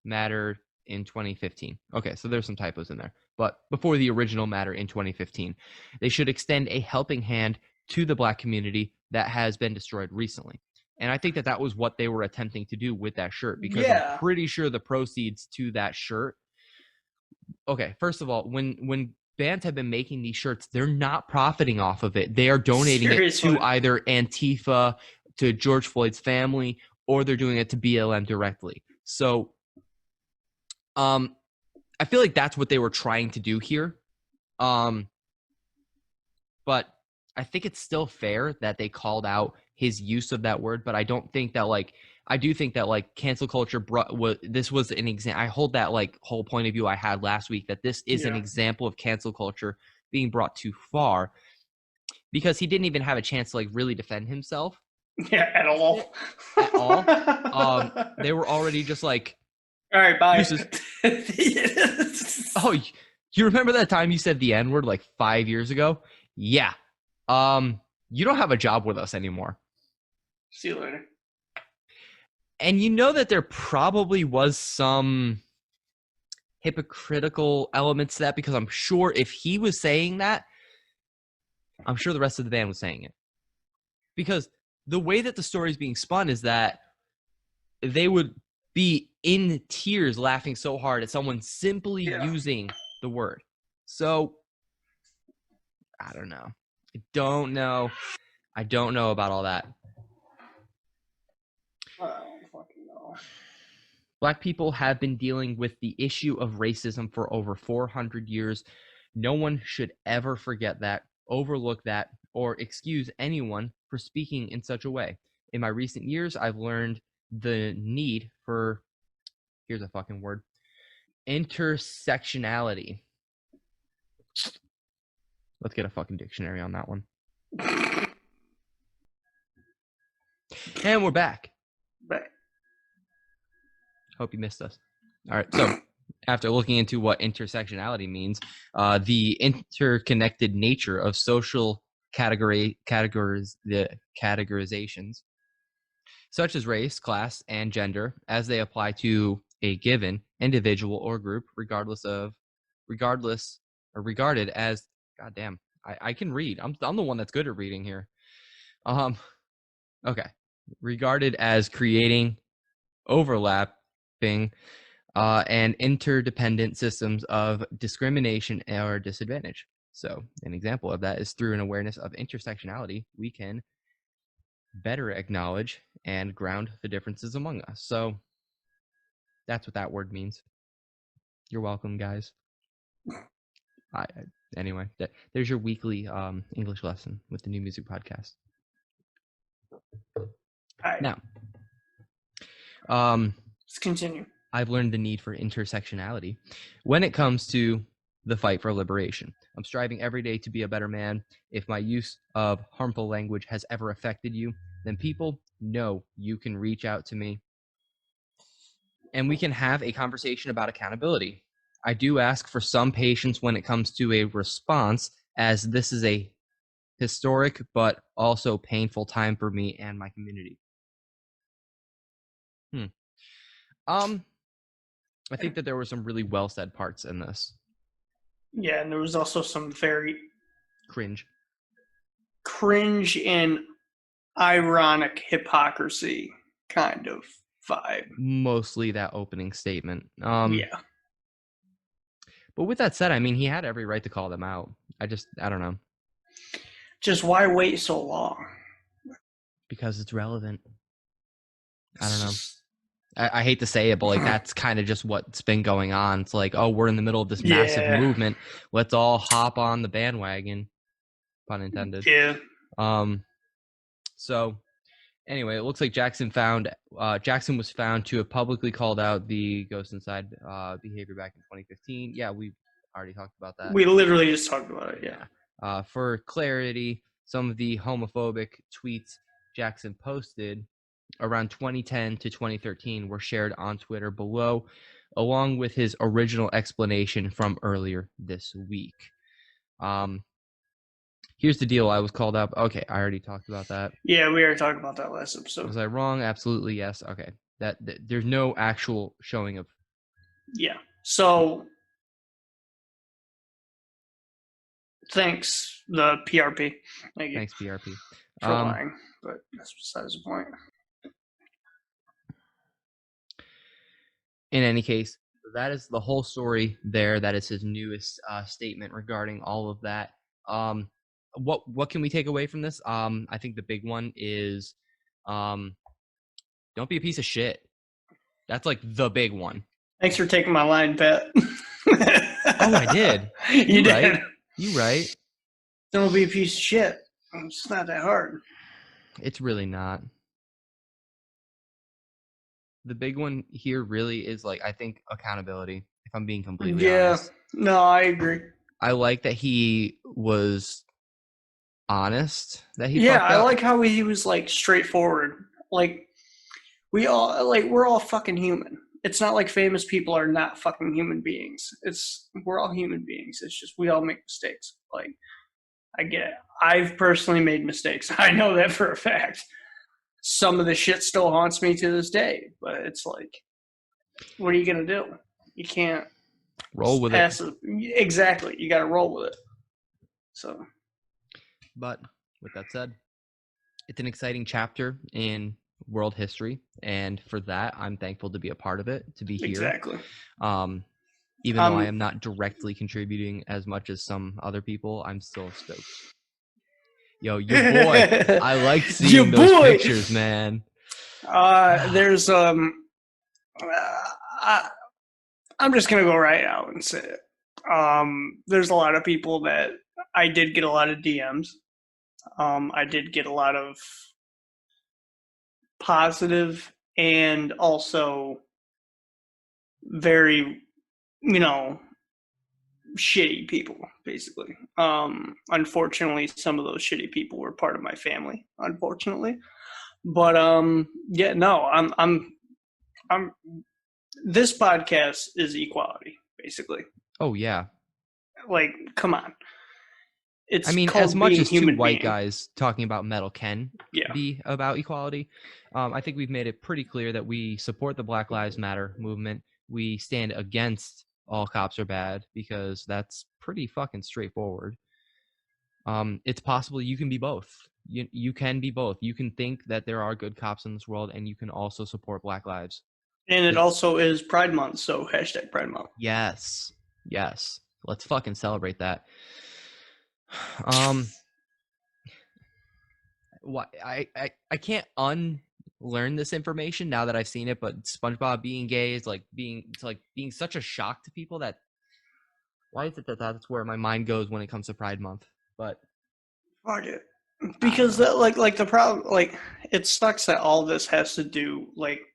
[SPEAKER 1] matter in 2015. Okay, so there's some typos in there. But before the original matter in 2015, they should extend a helping hand to the black community that has been destroyed recently. And I think that that was what they were attempting to do with that shirt, because I'm pretty sure the proceeds to that shirt. Okay, first of all, when bands have been making these shirts, they're not profiting off of it. They are donating it to either Antifa, to George Floyd's family, or they're doing it to BLM directly. So I feel like that's what they were trying to do here. But I think it's still fair that they called out his use of that word, but I don't think that I do think that cancel culture this was an example. I hold that whole point of view I had last week, that this is an example of cancel culture being brought too far, because he didn't even have a chance to really defend himself.
[SPEAKER 2] Yeah, at all.
[SPEAKER 1] At all. They were already just all
[SPEAKER 2] right, bye.
[SPEAKER 1] Oh, you remember that time you said the N-word 5 years ago? Yeah. You don't have a job with us anymore.
[SPEAKER 2] See you later.
[SPEAKER 1] And you know that there probably was some hypocritical elements to that, because I'm sure if he was saying that, I'm sure the rest of the band was saying it. Because the way that the story is being spun is that they would be in tears laughing so hard at someone simply using the word. So, I don't know. I don't know about all that.
[SPEAKER 2] I don't fucking know.
[SPEAKER 1] Black people have been dealing with the issue of racism for over 400 years. No one should ever forget that, overlook that, or excuse anyone for speaking in such a way. In my recent years, I've learned the need for, here's a fucking word, intersectionality. Let's get a fucking dictionary on that one. And we're back. Hope you missed us. All right. So after looking into what intersectionality means, the interconnected nature of social categorizations, such as race, class, and gender, as they apply to a given individual or group, regarded as, goddamn, I can read. I'm the one that's good at reading here. Okay. Regarded as creating overlapping and interdependent systems of discrimination or disadvantage. So an example of that is through an awareness of intersectionality, we can better acknowledge and ground the differences among us. So that's what that word means. You're welcome, guys. Anyway, there's your weekly English lesson with the New Music Podcast. Now,
[SPEAKER 2] let's continue.
[SPEAKER 1] I've learned the need for intersectionality when it comes to the fight for liberation. I'm striving every day to be a better man. If my use of harmful language has ever affected you, then people know you can reach out to me and we can have a conversation about accountability. I do ask for some patience when it comes to a response, as this is a historic but also painful time for me and my community. I think that there were some really well said parts in this.
[SPEAKER 2] Yeah, and there was also some very
[SPEAKER 1] cringe
[SPEAKER 2] and ironic hypocrisy kind of vibe.
[SPEAKER 1] Mostly that opening statement.
[SPEAKER 2] Yeah.
[SPEAKER 1] But with that said, I mean, he had every right to call them out. I don't know.
[SPEAKER 2] Just why wait so long?
[SPEAKER 1] Because it's relevant. I don't know. I hate to say it, but like that's kind of just what's been going on. It's like, oh, we're in the middle of this massive movement. Let's all hop on the bandwagon. Pun intended.
[SPEAKER 2] Yeah.
[SPEAKER 1] So anyway, it looks like Jackson was found to have publicly called out the Ghost Inside behavior back in 2015. Yeah, we already talked about that.
[SPEAKER 2] We literally just talked about it, yeah.
[SPEAKER 1] For clarity, some of the homophobic tweets Jackson posted around 2010 to 2013 were shared on Twitter below, along with his original explanation from earlier this week. Here's the deal. I was called up. Okay, I already talked about that.
[SPEAKER 2] Yeah, we already talked about that last episode.
[SPEAKER 1] Was I wrong? Absolutely, yes. Okay. That there's no actual showing of.
[SPEAKER 2] Yeah. So, thanks, the PRP.
[SPEAKER 1] Thanks, PRP.
[SPEAKER 2] For lying, but that's besides the point.
[SPEAKER 1] In any case, that is the whole story there. That is his newest statement regarding all of that. What can we take away from this? I think the big one is don't be a piece of shit. That's like the big one.
[SPEAKER 2] Thanks for taking my line, Pat.
[SPEAKER 1] Oh, I did.
[SPEAKER 2] You did.
[SPEAKER 1] Right? You right.
[SPEAKER 2] Don't be a piece of shit. It's not that hard.
[SPEAKER 1] It's really not. The big one here really is like, I think, accountability, if I'm being completely honest.
[SPEAKER 2] No, I agree.
[SPEAKER 1] I like that he was honest.
[SPEAKER 2] I like how he was like straightforward. Like we're all fucking human. It's not like famous people are not fucking human beings. We're all human beings. It's just we all make mistakes. Like I get it. I've personally made mistakes. I know that for a fact. Some of the shit still haunts me to this day, but it's like, what are you gonna do? You can't
[SPEAKER 1] roll with it.
[SPEAKER 2] Exactly, you got to roll with it. So,
[SPEAKER 1] but with that said, it's an exciting chapter in world history, and for that, I'm thankful to be a part of it, to be here.
[SPEAKER 2] Exactly.
[SPEAKER 1] Even though I am not directly contributing as much as some other people, I'm still stoked. Yo, your boy. I like seeing those pictures, man.
[SPEAKER 2] There's I'm just gonna go right out and say it. There's a lot of people that I did get a lot of DMs. I did get a lot of positive and also very, shitty people, basically. Unfortunately, some of those shitty people were part of my family, unfortunately. But I'm this podcast is equality, basically.
[SPEAKER 1] Oh yeah.
[SPEAKER 2] Like, come on.
[SPEAKER 1] I mean, as much as two white guys talking about metal can be about equality, I think we've made it pretty clear that we support the Black Lives Matter movement. We stand against all cops are bad, because that's pretty fucking straightforward. It's possible you can be both. You can be both. You can think that there are good cops in this world, and you can also support Black lives.
[SPEAKER 2] And it also is Pride Month, so hashtag Pride Month.
[SPEAKER 1] Yes. Let's fucking celebrate that. I can't unlearn this information now that I've seen it, but SpongeBob being gay is being such a shock to people that why is it that's where my mind goes when it comes to Pride Month? But
[SPEAKER 2] fuck it. Because the problem, it sucks that all this has to do,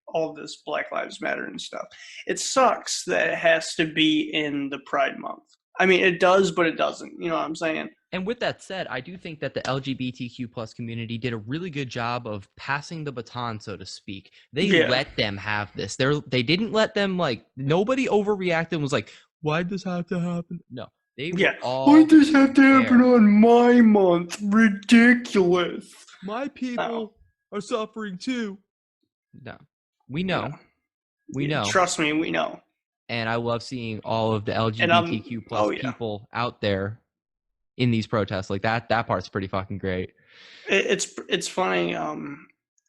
[SPEAKER 2] all this Black Lives Matter and stuff. It sucks that it has to be in the Pride Month. I mean, it does, but it doesn't. You know what I'm saying?
[SPEAKER 1] And with that said, I do think that the LGBTQ plus community did a really good job of passing the baton, so to speak. They let them have this. They didn't let them, nobody overreacted and was like, why'd this have to happen? No. They were all
[SPEAKER 2] why'd this have to happen on my month? Ridiculous.
[SPEAKER 1] My people are suffering too. No. We know.
[SPEAKER 2] Yeah.
[SPEAKER 1] We know.
[SPEAKER 2] Trust me, we know.
[SPEAKER 1] And I love seeing all of the LGBTQ plus people out there in these protests. That part's pretty fucking great.
[SPEAKER 2] It's funny.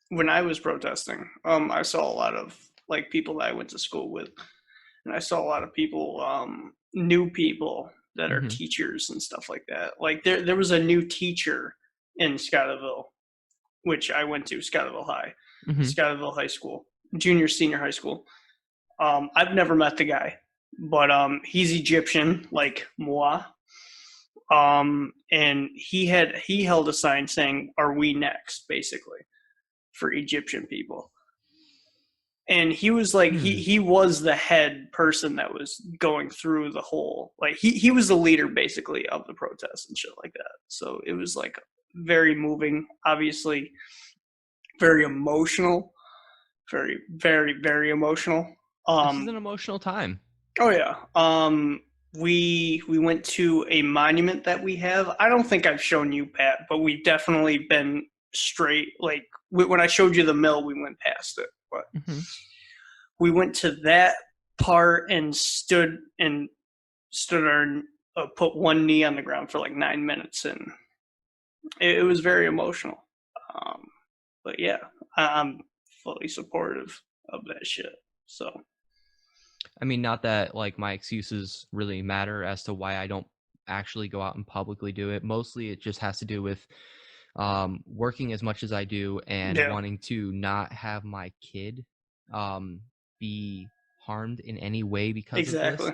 [SPEAKER 2] When I was protesting, I saw a lot of people that I went to school with, and I saw a lot of people, new people that are teachers and stuff like that. There was a new teacher in Scottsville, which I went to, Scottsville High, Scottsville High School, junior, senior high school. I've never met the guy, but he's Egyptian, like moi. And he held a sign saying, "Are we next?" basically, for Egyptian people. And he was he was the head person that was going through the whole, he was the leader basically of the protest and shit like that. So it was very moving, obviously very emotional, very, very, very emotional.
[SPEAKER 1] This is an emotional time.
[SPEAKER 2] Oh yeah. We went to a monument that we have. I don't think I've shown you, Pat, but we've definitely been straight. When I showed you the mill, we went past it. But we went to that part and stood put one knee on the ground for 9 minutes, and it was very emotional. But yeah, I'm fully supportive of that shit. So.
[SPEAKER 1] I mean, not that my excuses really matter as to why I don't actually go out and publicly do it. Mostly it just has to do with working as much as I do and wanting to not have my kid be harmed in any way because of this.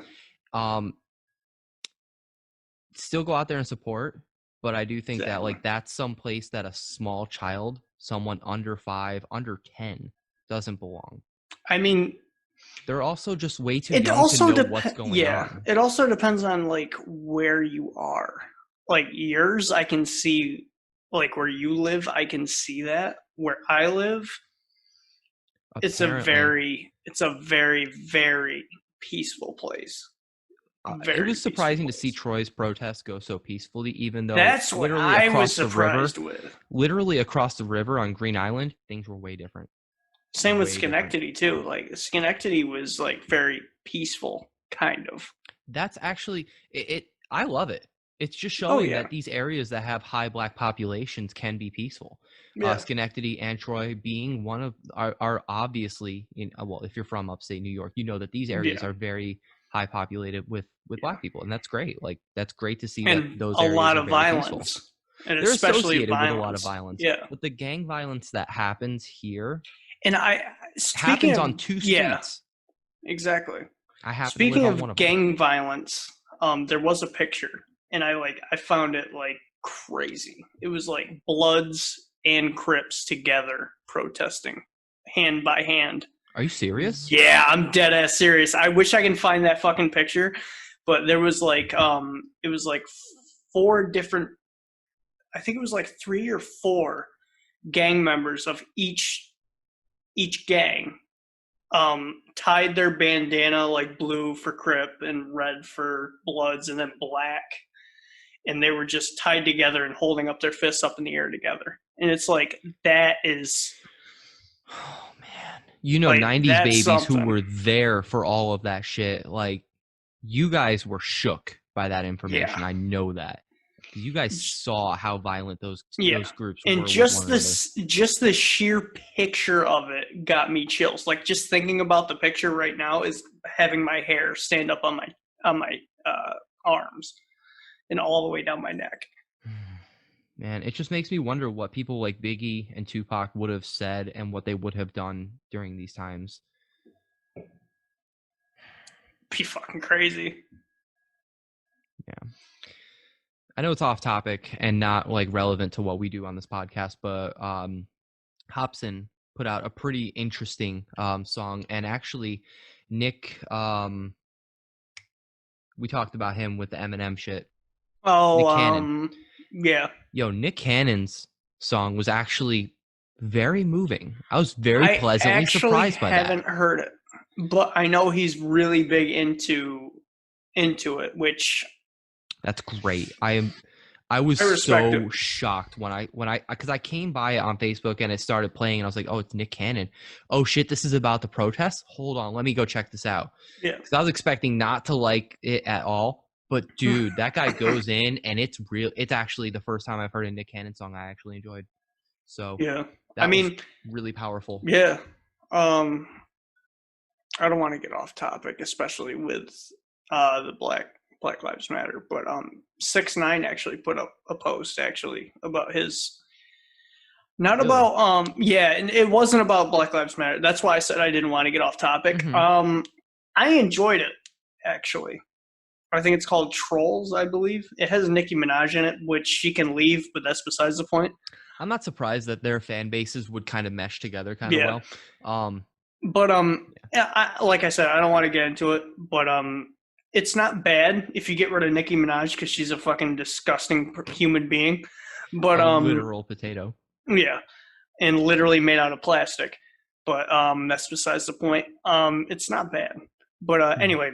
[SPEAKER 1] Still go out there and support, but I do think that that's some place that a small child, someone under 5, under 10, doesn't belong. I mean, they're also just way too young to know what's going on.
[SPEAKER 2] It also depends on where you are. Yours, I can see, where you live, I can see that. Where I live, it's a very, very peaceful place.
[SPEAKER 1] It was surprising to see Troy's protest go so peacefully, even though
[SPEAKER 2] that's what I was surprised with.
[SPEAKER 1] Literally across the river on Green Island, things were way different.
[SPEAKER 2] Same with Schenectady too. Schenectady was very peaceful, kind of.
[SPEAKER 1] That's actually it. I love it. It's just showing that these areas that have high Black populations can be peaceful. Yeah. Schenectady and Troy being one of are obviously if you're from upstate New York, you know that these areas are very high populated with Black people, and that's great. That's great to see that those areas
[SPEAKER 2] a lot of violence.
[SPEAKER 1] Peaceful.
[SPEAKER 2] And
[SPEAKER 1] they're
[SPEAKER 2] especially
[SPEAKER 1] associated with a lot of violence.
[SPEAKER 2] Yeah,
[SPEAKER 1] but the gang violence that happens here.
[SPEAKER 2] And
[SPEAKER 1] happens on 2 streets.
[SPEAKER 2] Yeah, exactly.
[SPEAKER 1] Speaking
[SPEAKER 2] of gang violence, there was a picture, and I found it crazy. It was Bloods and Crips together protesting, hand by hand.
[SPEAKER 1] Are you serious?
[SPEAKER 2] Yeah, I'm dead ass serious. I wish I can find that fucking picture, but there was it was 4 different. I think it was 3 or 4 gang members of each gang tied their bandana blue for Crip and red for Bloods and then black, and they were just tied together and holding up their fists up in the air together. And it's that is,
[SPEAKER 1] oh man, 90s babies something. Who were there for all of that shit, you guys were shook by that information. I know that. You guys saw how violent those groups
[SPEAKER 2] and
[SPEAKER 1] were.
[SPEAKER 2] Just the sheer picture of it got me chills. Like just thinking about the picture right now is having my hair stand up on my arms and all the way down my neck.
[SPEAKER 1] Man, it just makes me wonder what people like Biggie and Tupac would have said and what they would have done during these times.
[SPEAKER 2] Be fucking crazy.
[SPEAKER 1] Yeah. I know it's off topic and not like relevant to what we do on this podcast, but Hobson put out a pretty interesting song. And actually, Nick, we talked about him with the M&M shit.
[SPEAKER 2] Oh,
[SPEAKER 1] Nick Cannon.
[SPEAKER 2] Yeah.
[SPEAKER 1] Yo, Nick Cannon's song was actually very moving. I was very pleasantly surprised by that. I haven't
[SPEAKER 2] heard it, but I know he's really big into it, which
[SPEAKER 1] that's great. I was so shocked when because I came by it on Facebook and it started playing and I was like, oh, it's Nick Cannon. Oh shit, this is about the protest? Hold on, let me go check this out.
[SPEAKER 2] Yeah.
[SPEAKER 1] Because I was expecting not to like it at all. But dude, that guy goes in and it's real. It's actually the first time I've heard a Nick Cannon song I actually enjoyed. So
[SPEAKER 2] yeah,
[SPEAKER 1] that was really powerful.
[SPEAKER 2] Yeah. I don't want to get off topic, especially with the Black Lives Matter, but 6ix9ine actually put up a post actually about his. Not really? About and it wasn't about Black Lives Matter. That's why I said I didn't want to get off topic. Mm-hmm. I enjoyed it actually. I think it's called Trolls, I believe. It has Nicki Minaj in it, which she can leave, but that's besides the point.
[SPEAKER 1] I'm not surprised that their fan bases would kind of mesh together kind of well.
[SPEAKER 2] But like I said, I don't want to get into it, but it's not bad if you get rid of Nicki Minaj because she's a fucking disgusting human being. But
[SPEAKER 1] a literal potato.
[SPEAKER 2] Yeah, and literally made out of plastic. But that's besides the point. It's not bad. But anyway.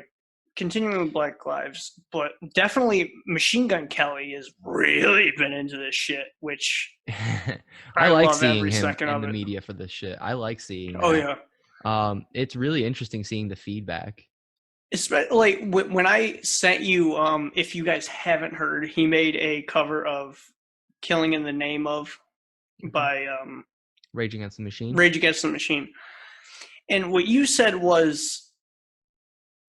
[SPEAKER 2] Continuing with Black Lives, but definitely Machine Gun Kelly has really been into this shit, which
[SPEAKER 1] I like seeing him in the media for this shit. I like seeing that. It's really interesting seeing the feedback.
[SPEAKER 2] Especially like when I sent you, if you guys haven't heard, he made a cover of "Killing in the Name of" by
[SPEAKER 1] Rage Against the Machine.
[SPEAKER 2] Rage Against the Machine, and what you said was.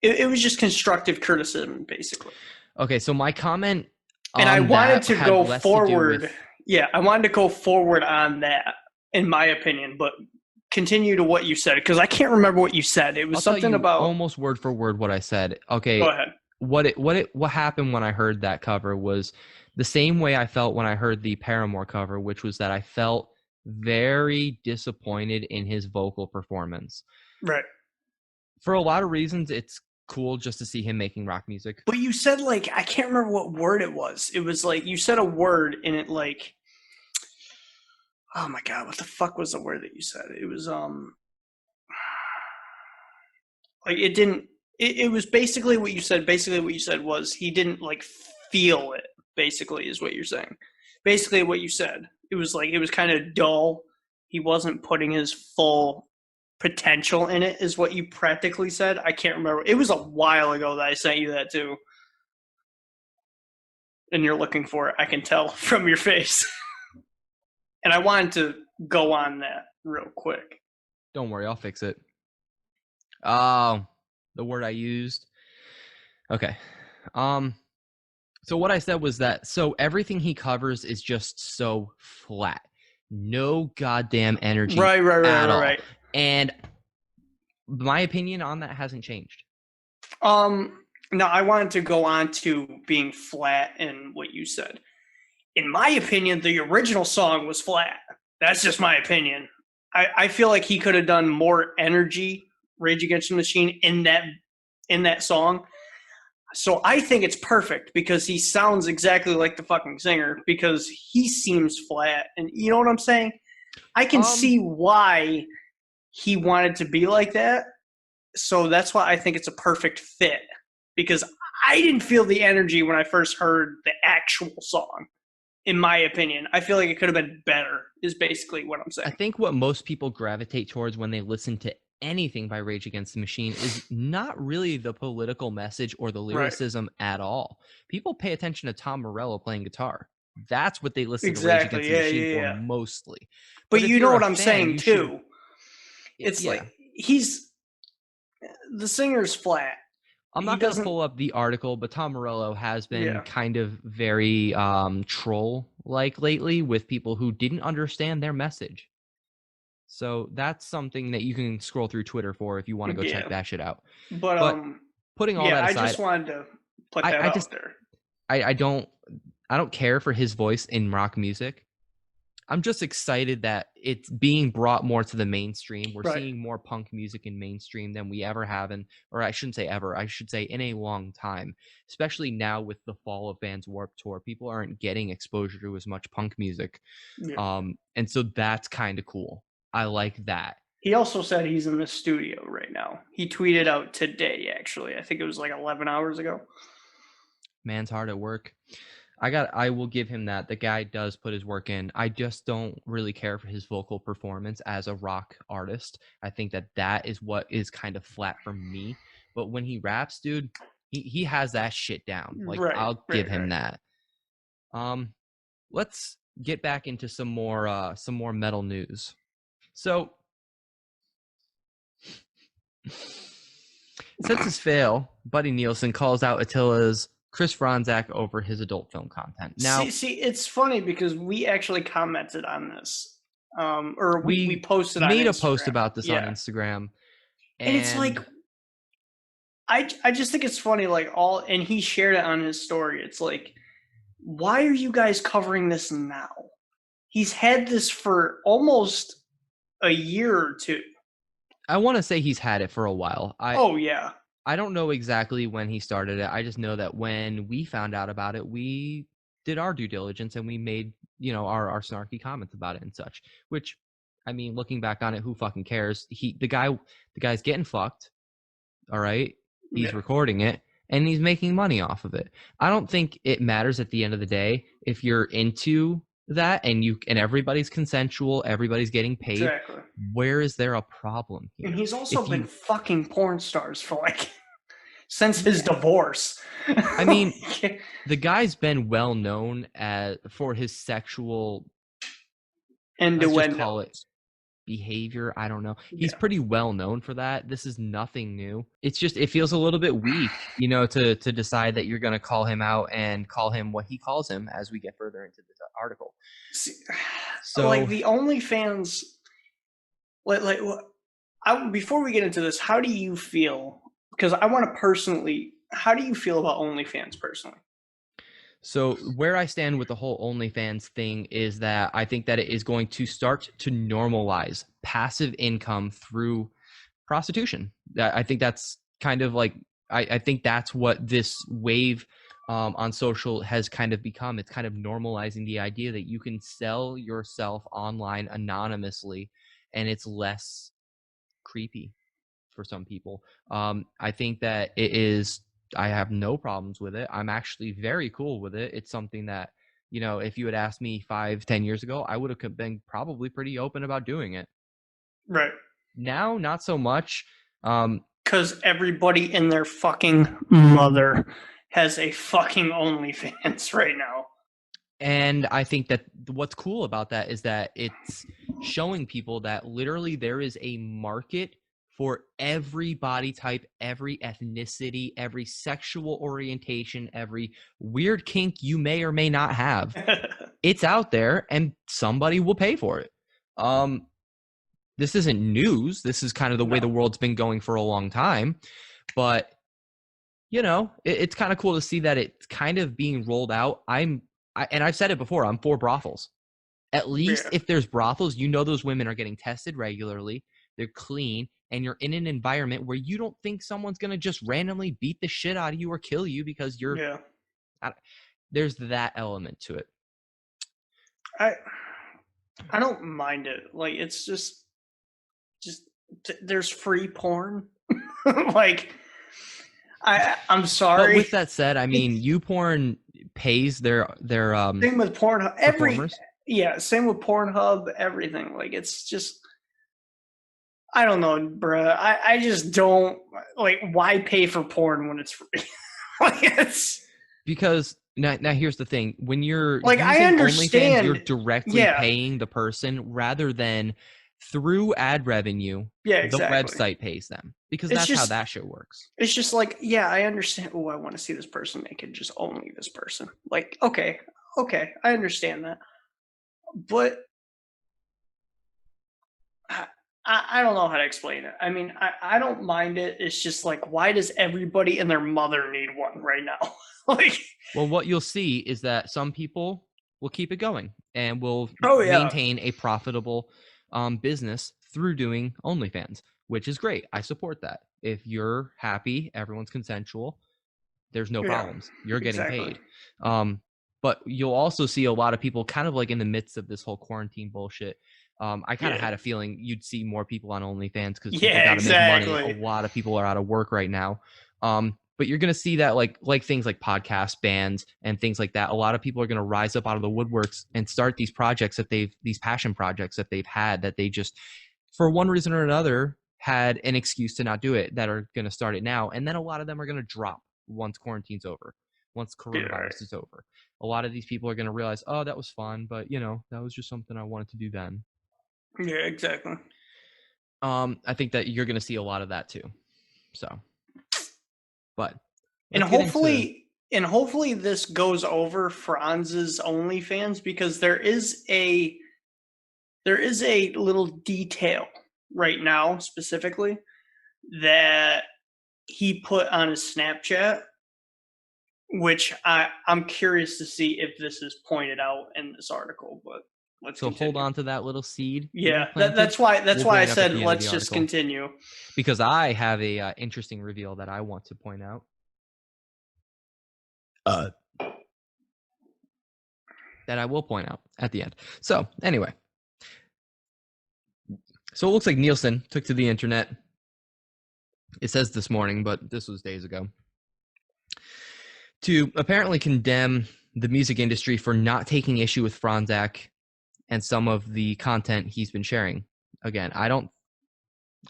[SPEAKER 2] It was just constructive criticism, basically.
[SPEAKER 1] Okay, so my comment
[SPEAKER 2] and I wanted to go forward. I wanted to go forward on that, in my opinion, but continue to what you said, because I can't remember what you said. It was something about...
[SPEAKER 1] almost word for word what I said. Okay,
[SPEAKER 2] go ahead.
[SPEAKER 1] What happened when I heard that cover was the same way I felt when I heard the Paramore cover, which was that I felt very disappointed in his vocal performance.
[SPEAKER 2] Right.
[SPEAKER 1] For a lot of reasons, it's cool just to see him making rock music.
[SPEAKER 2] But you said, like, I can't remember what word it was. It was like, you said a word and it like, oh my God, what the fuck was the word that you said? It was, like it didn't, it was basically what you said. Basically what you said was he didn't like feel it, basically is what you're saying. Basically what you said. It was like, it was kind of dull. He wasn't putting his full potential in it is what you practically said. I can't remember. It was a while ago that I sent you that too. And you're looking for it. I can tell from your face. And I wanted to go on that real quick.
[SPEAKER 1] Don't worry, I'll fix it. Oh, the word I used. Okay. So what I said was that, so everything he covers is just so flat. No goddamn energy at all. Right. And my opinion on that hasn't changed.
[SPEAKER 2] No, I wanted to go on to being flat and what you said. In my opinion, the original song was flat. That's just my opinion. I feel like he could have done more energy, Rage Against the Machine, in that song. So I think it's perfect because he sounds exactly like the fucking singer because he seems flat. And you know what I'm saying? I can see why he wanted to be like that. So that's why I think it's a perfect fit because I didn't feel the energy when I first heard the actual song. In my opinion, I feel like it could have been better is basically what I'm saying.
[SPEAKER 1] I think what most people gravitate towards when they listen to anything by Rage Against the Machine is not really the political message or the lyricism at all. People pay attention to Tom Morello playing guitar. That's what they listen to Rage Against the Machine for mostly.
[SPEAKER 2] But
[SPEAKER 1] if
[SPEAKER 2] you
[SPEAKER 1] you're
[SPEAKER 2] know
[SPEAKER 1] a
[SPEAKER 2] what I'm
[SPEAKER 1] fan,
[SPEAKER 2] saying
[SPEAKER 1] you
[SPEAKER 2] too. It's
[SPEAKER 1] yeah.
[SPEAKER 2] like the singer's flat.
[SPEAKER 1] I'm not going to pull up the article, but Tom Morello has been kind of very troll-like lately with people who didn't understand their message. So that's something that you can scroll through Twitter for if you want to go check that shit out.
[SPEAKER 2] But
[SPEAKER 1] putting all that aside,
[SPEAKER 2] I just wanted to put that out there.
[SPEAKER 1] I don't care for his voice in rock music. I'm just excited that it's being brought more to the mainstream. We're seeing more punk music in mainstream than we ever have or I shouldn't say ever, I should say in a long time, especially now with the fall of Vans Warped Tour. People aren't getting exposure to as much punk music. And so that's kind of cool. I like that.
[SPEAKER 2] He also said he's in the studio right now. He tweeted out today, actually. I think it was like 11 hours ago.
[SPEAKER 1] Man's hard at work. I will give him that. The guy does put his work in. I just don't really care for his vocal performance as a rock artist. I think that is what is kind of flat for me. But when he raps, dude, he has that shit down. Like I'll give him that. Let's get back into some more metal news. So since his fail, Buddy Neilsen calls out Attila's Chris Fronzak over his adult film content. Now,
[SPEAKER 2] see, it's funny because we actually commented on this, or we posted on Instagram.
[SPEAKER 1] Made a post about this on Instagram,
[SPEAKER 2] and it's like, I just think it's funny, like and he shared it on his story. It's like, why are you guys covering this now? He's had this for almost a year or two.
[SPEAKER 1] I want to say he's had it for a while. I don't know exactly when he started it. I just know that when we found out about it, we did our due diligence and we made, our snarky comments about it and such, which, I mean, looking back on it, who fucking cares? The guy's getting fucked. All right. He's recording it and he's making money off of it. I don't think it matters at the end of the day if you're into that and everybody's consensual, everybody's getting paid.
[SPEAKER 2] Exactly.
[SPEAKER 1] Where is there a problem here?
[SPEAKER 2] And he's also been fucking porn stars for since his divorce.
[SPEAKER 1] I mean, the guy's been well known for his sexual behavior. I don't know. He's pretty well known for that. This is nothing new. It's just, it feels a little bit weak, to decide that you're going to call him out and call him what he calls him as we get further into this article.
[SPEAKER 2] So the OnlyFans, before we get into this, how do you feel? Because I want to personally, how do you feel about OnlyFans personally?
[SPEAKER 1] So where I stand with the whole OnlyFans thing is that I think that it is going to start to normalize passive income through prostitution. I think that's kind of like, I think that's what this wave on social has kind of become. It's kind of normalizing the idea that you can sell yourself online anonymously and it's less creepy for some people. I think that it is, I have no problems with it. I'm actually very cool with it. It's something that, if you had asked me 5-10 years ago, I would have been probably pretty open about doing it.
[SPEAKER 2] Right.
[SPEAKER 1] Now, not so much.
[SPEAKER 2] Because everybody in their fucking mother has a fucking OnlyFans right now.
[SPEAKER 1] And I think that what's cool about that is that it's showing people that literally there is a market for every body type, every ethnicity, every sexual orientation, every weird kink you may or may not have. It's out there and somebody will pay for it. This isn't news. This is kind of the way the world's been going for a long time. But, it's kind of cool to see that it's kind of being rolled out. And I've said it before, I'm for brothels. At least if there's brothels, those women are getting tested regularly. They're clean. And you're in an environment where you don't think someone's going to just randomly beat the shit out of you or kill you because you're there's that element to it.
[SPEAKER 2] I don't mind it. Like, it's just there's free porn. I'm sorry.
[SPEAKER 1] But with that said, I mean, YouPorn pays their
[SPEAKER 2] same with Pornhub.
[SPEAKER 1] Performers.
[SPEAKER 2] Same with Pornhub, everything. Like, it's just I don't know, bruh. I just don't like. Why pay for porn when it's free? Like it's
[SPEAKER 1] because now here's the thing: when you're
[SPEAKER 2] like I
[SPEAKER 1] using OnlyFans,
[SPEAKER 2] understand.
[SPEAKER 1] you're directly
[SPEAKER 2] Yeah,
[SPEAKER 1] paying the person rather than through ad revenue.
[SPEAKER 2] yeah,
[SPEAKER 1] The
[SPEAKER 2] exactly.
[SPEAKER 1] website pays them because
[SPEAKER 2] It's
[SPEAKER 1] that's how
[SPEAKER 2] just
[SPEAKER 1] that shit works.
[SPEAKER 2] it's just like, yeah, I understand. Oh, I want to see this person naked. Just only this person. Like, okay, I understand that, but I don't know how to explain it. I mean, I don't mind it. It's just like, why does everybody and their mother need one right now? Like,
[SPEAKER 1] Well, what you'll see is that some people will keep it going and will
[SPEAKER 2] oh yeah,
[SPEAKER 1] maintain a profitable business through doing OnlyFans, which is great. I support that. If you're happy, everyone's consensual, there's no
[SPEAKER 2] yeah,
[SPEAKER 1] problems. You're getting
[SPEAKER 2] exactly.
[SPEAKER 1] paid. But you'll also see a lot of people kind of like in the midst of this whole quarantine bullshit. I kind of
[SPEAKER 2] Yeah,
[SPEAKER 1] had a feeling you'd see more people on OnlyFans because people
[SPEAKER 2] yeah,
[SPEAKER 1] got to make money. A
[SPEAKER 2] exactly.
[SPEAKER 1] lot of people are out of work right now. But you're going to see that like things like podcast bands and things like that. A lot of people are going to rise up out of the woodworks and start these projects that these passion projects that they've had that they just, for one reason or another, had an excuse to not do it, that are going to start it now. And then a lot of them are going to drop once quarantine's over, once
[SPEAKER 2] Yeah, right.
[SPEAKER 1] coronavirus is over. A lot of these people are going to realize, oh, that was fun, but that was just something I wanted to do then.
[SPEAKER 2] Yeah, exactly.
[SPEAKER 1] I think that you're going to see a lot of that too. So, but
[SPEAKER 2] And
[SPEAKER 1] let's get into.
[SPEAKER 2] hopefully this goes over Franz's OnlyFans, because there is a little detail right now specifically that he put on his Snapchat, which I'm curious to see if this is pointed out in this article. But let's
[SPEAKER 1] So
[SPEAKER 2] continue.
[SPEAKER 1] hold on to that little seed.
[SPEAKER 2] Yeah,
[SPEAKER 1] That
[SPEAKER 2] that's why
[SPEAKER 1] we'll
[SPEAKER 2] I
[SPEAKER 1] bring it up at
[SPEAKER 2] said
[SPEAKER 1] the end of
[SPEAKER 2] let's
[SPEAKER 1] the
[SPEAKER 2] just
[SPEAKER 1] article,
[SPEAKER 2] continue.
[SPEAKER 1] because I have a interesting reveal that I want to point out. That I will point out at the end. So anyway, so it looks like Neilsen took to the internet. It says this morning, but this was days ago, to apparently condemn the music industry for not taking issue with Fronzak and some of the content he's been sharing. Again, I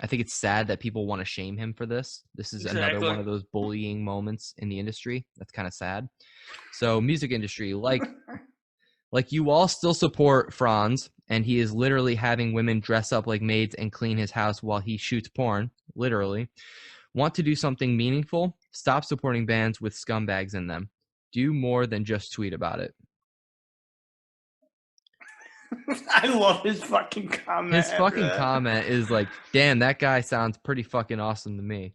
[SPEAKER 1] think it's sad that people want to shame him for this. This is another one of those bullying moments in the industry. That's kind of sad. So music industry, like you all still support Fronz, and he is literally having women dress up like maids and clean his house while he shoots porn, literally. Want to do something meaningful? Stop supporting bands with scumbags in them. Do more than just tweet about it.
[SPEAKER 2] I love his fucking comment.
[SPEAKER 1] His fucking comment is like, damn, that guy sounds pretty fucking awesome to me.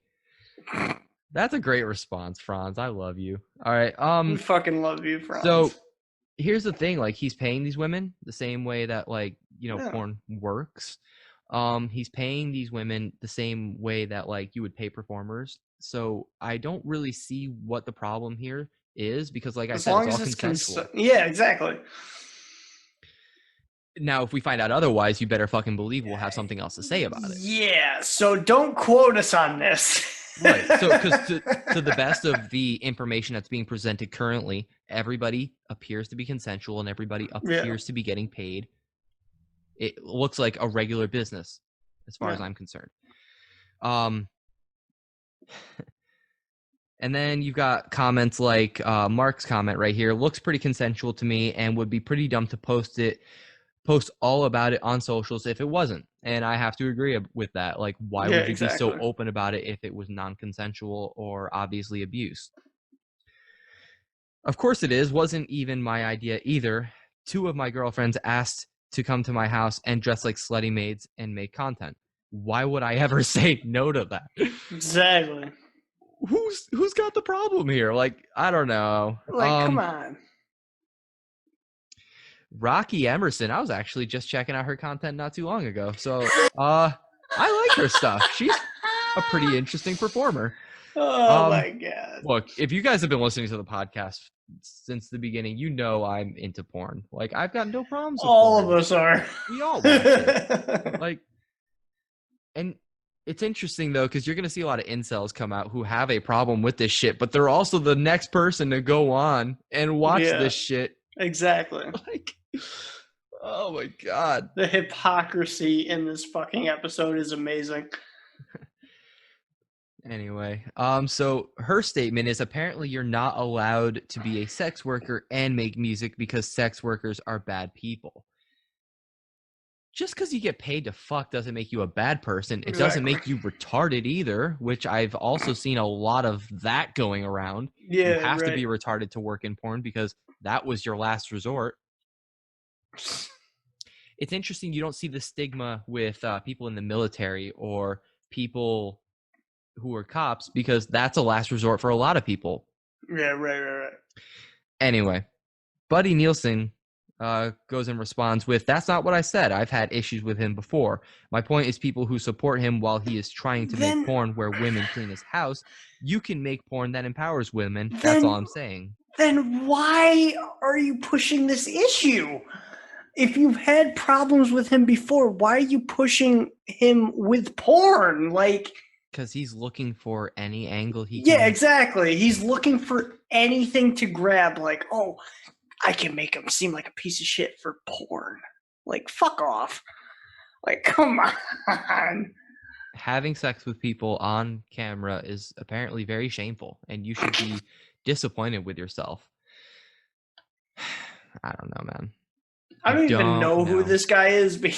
[SPEAKER 1] That's a great response, Fronz. I love you. All right.
[SPEAKER 2] We fucking love you, Fronz.
[SPEAKER 1] So here's the thing, like, he's paying these women the same way that, like, porn works. He's paying these women the same way that, like, you would pay performers. So I don't really see what the problem here is, because, like I said, it's all consensual.
[SPEAKER 2] Yeah, exactly.
[SPEAKER 1] Now, if we find out otherwise, you better fucking believe we'll have something else to say about it.
[SPEAKER 2] Yeah, so don't quote us on this.
[SPEAKER 1] Right. So, because to the best of the information that's being presented currently, everybody appears to be consensual and everybody appears to be getting paid. It looks like a regular business, as far as I'm concerned. And then you've got comments like Mark's comment right here. Looks pretty consensual to me, and would be pretty dumb to post all about it on socials if it wasn't. And I have to agree with that. Like, why would you be so open about it if it was non-consensual or obviously abuse? Of course it is. Wasn't even my idea either. 2 of my girlfriends asked to come to my house and dress like slutty maids and make content. Why would I ever say no to that?
[SPEAKER 2] Exactly.
[SPEAKER 1] Who's got the problem here? Like, I don't know.
[SPEAKER 2] Like, come on.
[SPEAKER 1] Rocky Emerson, I was actually just checking out her content not too long ago. So I like her stuff. She's a pretty interesting performer.
[SPEAKER 2] Oh my God.
[SPEAKER 1] Look, if you guys have been listening to the podcast since the beginning, you know I'm into porn. Like, I've got no problems with
[SPEAKER 2] all
[SPEAKER 1] porn.
[SPEAKER 2] of us are.
[SPEAKER 1] We all watch it. Like, and it's interesting though, because you're gonna see a lot of incels come out who have a problem with this shit, but they're also the next person to go on and watch this shit.
[SPEAKER 2] Exactly.
[SPEAKER 1] Like, Oh my god.
[SPEAKER 2] The hypocrisy in this fucking episode is amazing.
[SPEAKER 1] Anyway, so her statement is apparently you're not allowed to be a sex worker and make music because sex workers are bad people. Just because you get paid to fuck doesn't make you a bad person. It doesn't make you retarded either, which I've also seen a lot of that going around.
[SPEAKER 2] Yeah,
[SPEAKER 1] you have to be retarded to work in porn because that was your last resort. It's interesting you don't see the stigma with people in the military or people who are cops because that's a last resort for a lot of people.
[SPEAKER 2] Yeah, right.
[SPEAKER 1] Anyway, Buddy Neilsen goes and responds with, "That's not what I said. I've had issues with him before. My point is people who support him while he is trying to make porn where women clean his house. You can make porn that empowers women. That's all I'm saying."
[SPEAKER 2] Then why are you pushing this issue? If you've had problems with him before, why are you pushing him with porn? Like,
[SPEAKER 1] because he's looking for any angle he can.
[SPEAKER 2] Yeah, exactly. He's looking for anything to grab. Like, oh, I can make him seem like a piece of shit for porn. Like, fuck off. Like, come on.
[SPEAKER 1] Having sex with people on camera is apparently very shameful, and you should be disappointed with yourself. I don't know, man.
[SPEAKER 2] I don't even know who this guy is, but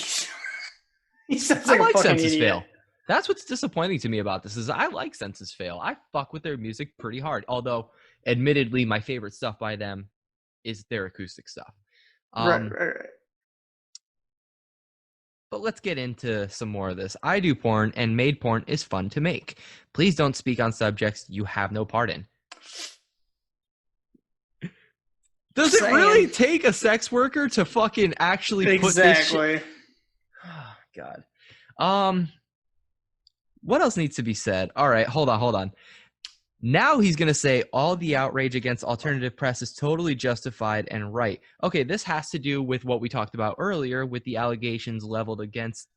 [SPEAKER 2] he sounds like a fucking
[SPEAKER 1] Senses
[SPEAKER 2] idiot.
[SPEAKER 1] Fail. That's what's disappointing to me about this is I like Senses Fail. I fuck with their music pretty hard. Although, admittedly, my favorite stuff by them is their acoustic stuff.
[SPEAKER 2] Right.
[SPEAKER 1] But let's get into some more of this. I do porn, and made porn is fun to make. Please don't speak on subjects you have no part in. Does it really take a sex worker to fucking actually put this shit? Oh, God. What else needs to be said? All right, hold on. Now he's going to say all the outrage against alternative press is totally justified and right. Okay, this has to do with what we talked about earlier with the allegations leveled against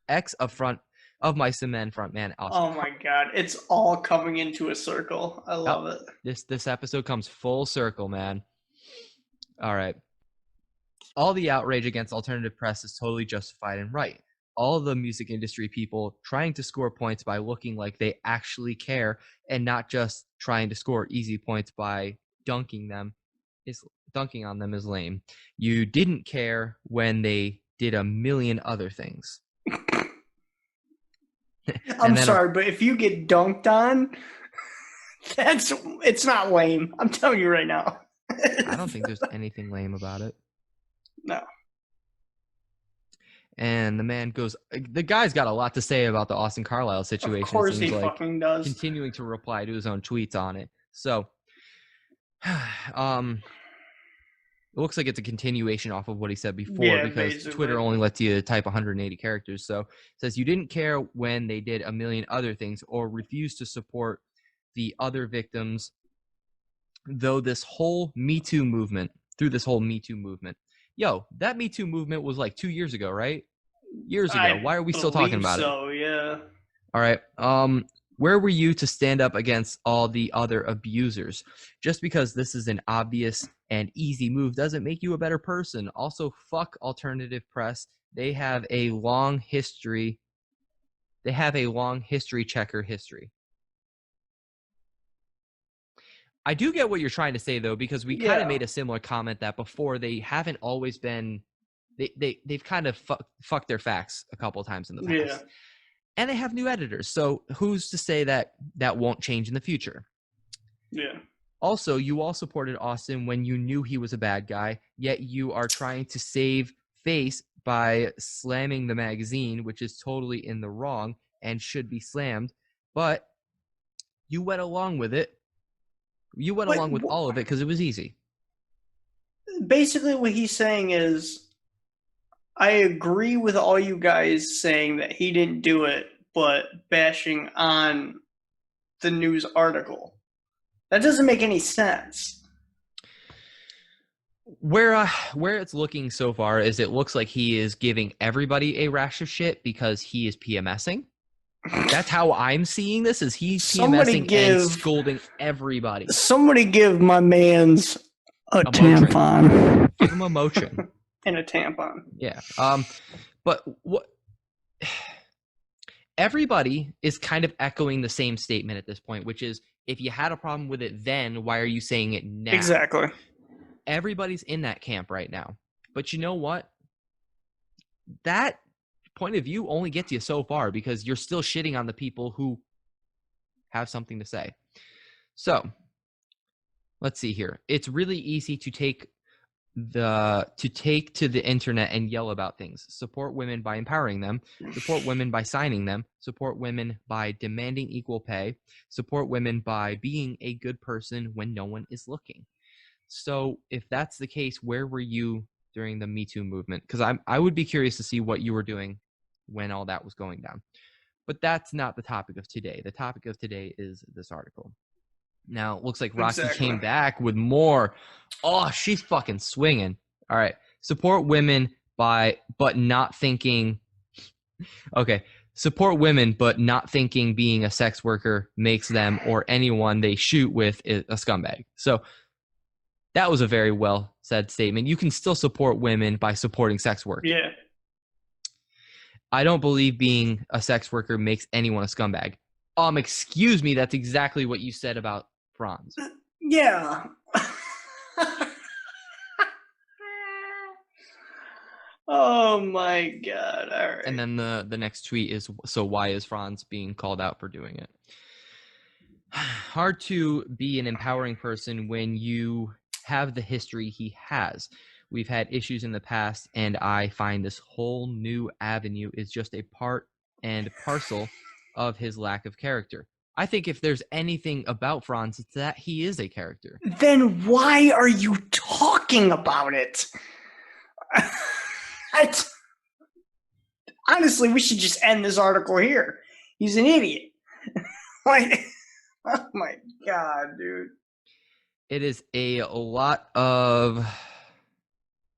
[SPEAKER 1] of my cement frontman, Austin.
[SPEAKER 2] Oh my God, it's all coming into a circle. I love it.
[SPEAKER 1] This episode comes full circle, man. All right. All the outrage against alternative press is totally justified and right. All the music industry people trying to score points by looking like they actually care and not just trying to score easy points by dunking on them is lame. You didn't care when they did a million other things.
[SPEAKER 2] I'm sorry, but if you get dunked on, it's not lame. I'm telling you right now.
[SPEAKER 1] I don't think there's anything lame about it.
[SPEAKER 2] No.
[SPEAKER 1] And the man goes, the guy's got a lot to say about the Austin Carlile situation.
[SPEAKER 2] Of course he fucking does.
[SPEAKER 1] Continuing to reply to his own tweets on it. So, it looks like it's a continuation off of what he said before because basically. Twitter only lets you type 180 characters. So it says you didn't care when they did a million other things or refused to support the other victims through this whole Me Too movement. Yo, that Me Too movement was like 2 years ago, right? Years ago. Why are we still talking about it?
[SPEAKER 2] So, yeah.
[SPEAKER 1] All right. Where were you to stand up against all the other abusers? Just because this is an obvious and easy move doesn't make you a better person. Also, fuck alternative press. They have a long history. Checker history. I do get what you're trying to say, though, because we kind of made a similar comment that before they haven't always been they've kind of fucked their facts a couple of times in the past. Yeah. And they have new editors. So who's to say that won't change in the future?
[SPEAKER 2] Yeah.
[SPEAKER 1] Also, you all supported Austin when you knew he was a bad guy, yet you are trying to save face by slamming the magazine, which is totally in the wrong and should be slammed. But you went along with it. You went along with all of it because it was easy.
[SPEAKER 2] Basically, what he's saying is, I agree with all you guys saying that he didn't do it, but bashing on the news article. That doesn't make any sense.
[SPEAKER 1] Where it's looking so far is it looks like he is giving everybody a rash of shit because he is PMSing. That's how I'm seeing this, is he's PMSing and scolding everybody.
[SPEAKER 2] Somebody give my man's a tampon.
[SPEAKER 1] Give him a Motrin.
[SPEAKER 2] And a tampon.
[SPEAKER 1] Yeah. But what everybody is kind of echoing the same statement at this point, which is if you had a problem with it then, why are you saying it now?
[SPEAKER 2] Exactly.
[SPEAKER 1] Everybody's in that camp right now. But you know what? That point of view only gets you so far because you're still shitting on the people who have something to say. So, let's see here. It's really easy to take to the internet and yell about things. Support women by empowering them, support women by signing them, support women by demanding equal pay, support women by being a good person when no one is looking. So if that's the case, where were you during the Me Too movement? Because I would be curious to see what you were doing when all that was going down. But that's not the topic of today. The topic of today is this article. Now, it looks like Rocky came back with more. Oh, she's fucking swinging. All right. Support women but not thinking. Okay. Support women, but not thinking being a sex worker makes them or anyone they shoot with a scumbag. So that was a very well said statement. You can still support women by supporting sex work.
[SPEAKER 2] Yeah.
[SPEAKER 1] I don't believe being a sex worker makes anyone a scumbag. Excuse me, that's exactly what you said about Fronz.
[SPEAKER 2] Yeah. Oh my god. All right.
[SPEAKER 1] And then the next tweet is, so why is Fronz being called out for doing it? Hard to be an empowering person when you have the history he has. We've had issues in the past, and I find this whole new avenue is just a part and parcel of his lack of character. I think if there's anything about Fronz, it's that he is a character.
[SPEAKER 2] Then why are you talking about it? Honestly, we should just end this article here. He's an idiot. Like, oh my god, dude.
[SPEAKER 1] It is a lot of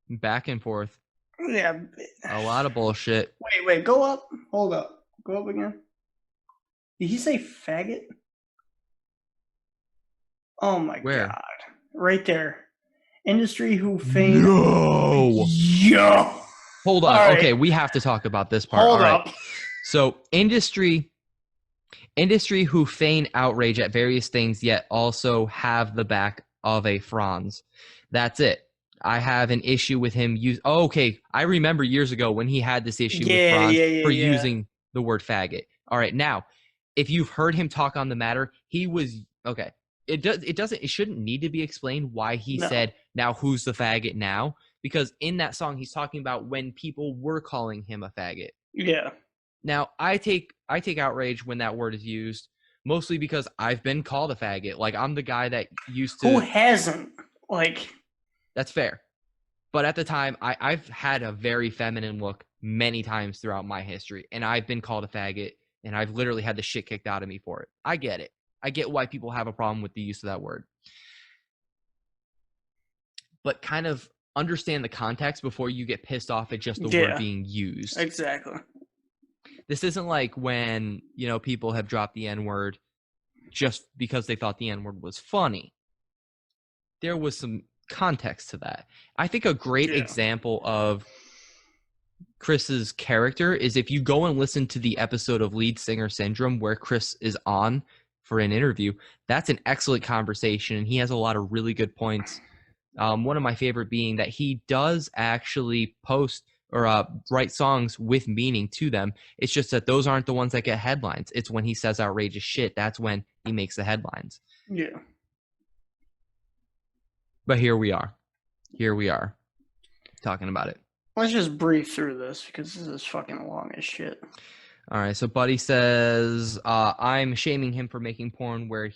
[SPEAKER 1] back and forth.
[SPEAKER 2] Yeah.
[SPEAKER 1] A lot of bullshit.
[SPEAKER 2] Wait, go up. Hold up. Go up again. Did he say faggot? Oh my god. Right there. Industry who feign.
[SPEAKER 1] No.
[SPEAKER 2] Yo.
[SPEAKER 1] Hold on.
[SPEAKER 2] Right.
[SPEAKER 1] Okay, we have to talk about this part.
[SPEAKER 2] Hold up.
[SPEAKER 1] So industry who feign outrage at various things yet also have the back of a Fronz. That's it. I have an issue with him okay, I remember years ago when he had this issue with Fronz for using the word faggot. All right, now, if you've heard him talk on the matter, he was okay. It shouldn't need to be explained why he said, now who's the faggot now? Because in that song, he's talking about when people were calling him a faggot.
[SPEAKER 2] Yeah.
[SPEAKER 1] Now, I take outrage when that word is used, mostly because I've been called a faggot. Like, I'm the guy that used to...
[SPEAKER 2] Who hasn't? Like...
[SPEAKER 1] That's fair. But at the time, I've had a very feminine look many times throughout my history, and I've been called a faggot, and I've literally had the shit kicked out of me for it. I get it. I get why people have a problem with the use of that word. But kind of understand the context before you get pissed off at just the word being used.
[SPEAKER 2] Exactly.
[SPEAKER 1] This isn't like when, people have dropped the N-word just because they thought the N-word was funny. There was some context to that. I think a great example of Chris's character is if you go and listen to the episode of Lead Singer Syndrome where Chris is on for an interview. That's an excellent conversation, and he has a lot of really good points. One of my favorite being that he does actually post or write songs with meaning to them. It's just that those aren't the ones that get headlines. It's when he says outrageous shit. That's when he makes the headlines.
[SPEAKER 2] Yeah.
[SPEAKER 1] But here we are. Talking about it.
[SPEAKER 2] Let's just breathe through this because this is fucking long as shit.
[SPEAKER 1] All right. So Buddy says, I'm shaming him for making porn where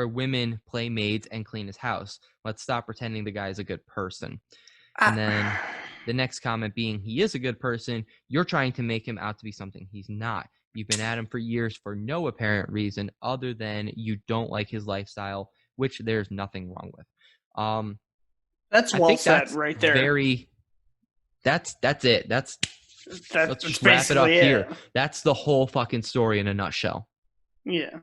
[SPEAKER 1] women play maids and clean his house. Let's stop pretending the guy is a good person. And then the next comment being, he is a good person. You're trying to make him out to be something he's not. You've been at him for years for no apparent reason other than you don't like his lifestyle, which there's nothing wrong with.
[SPEAKER 2] That's well said right there.
[SPEAKER 1] That's it. Let's just wrap it up here. That's the whole fucking story in a nutshell.
[SPEAKER 2] Yeah.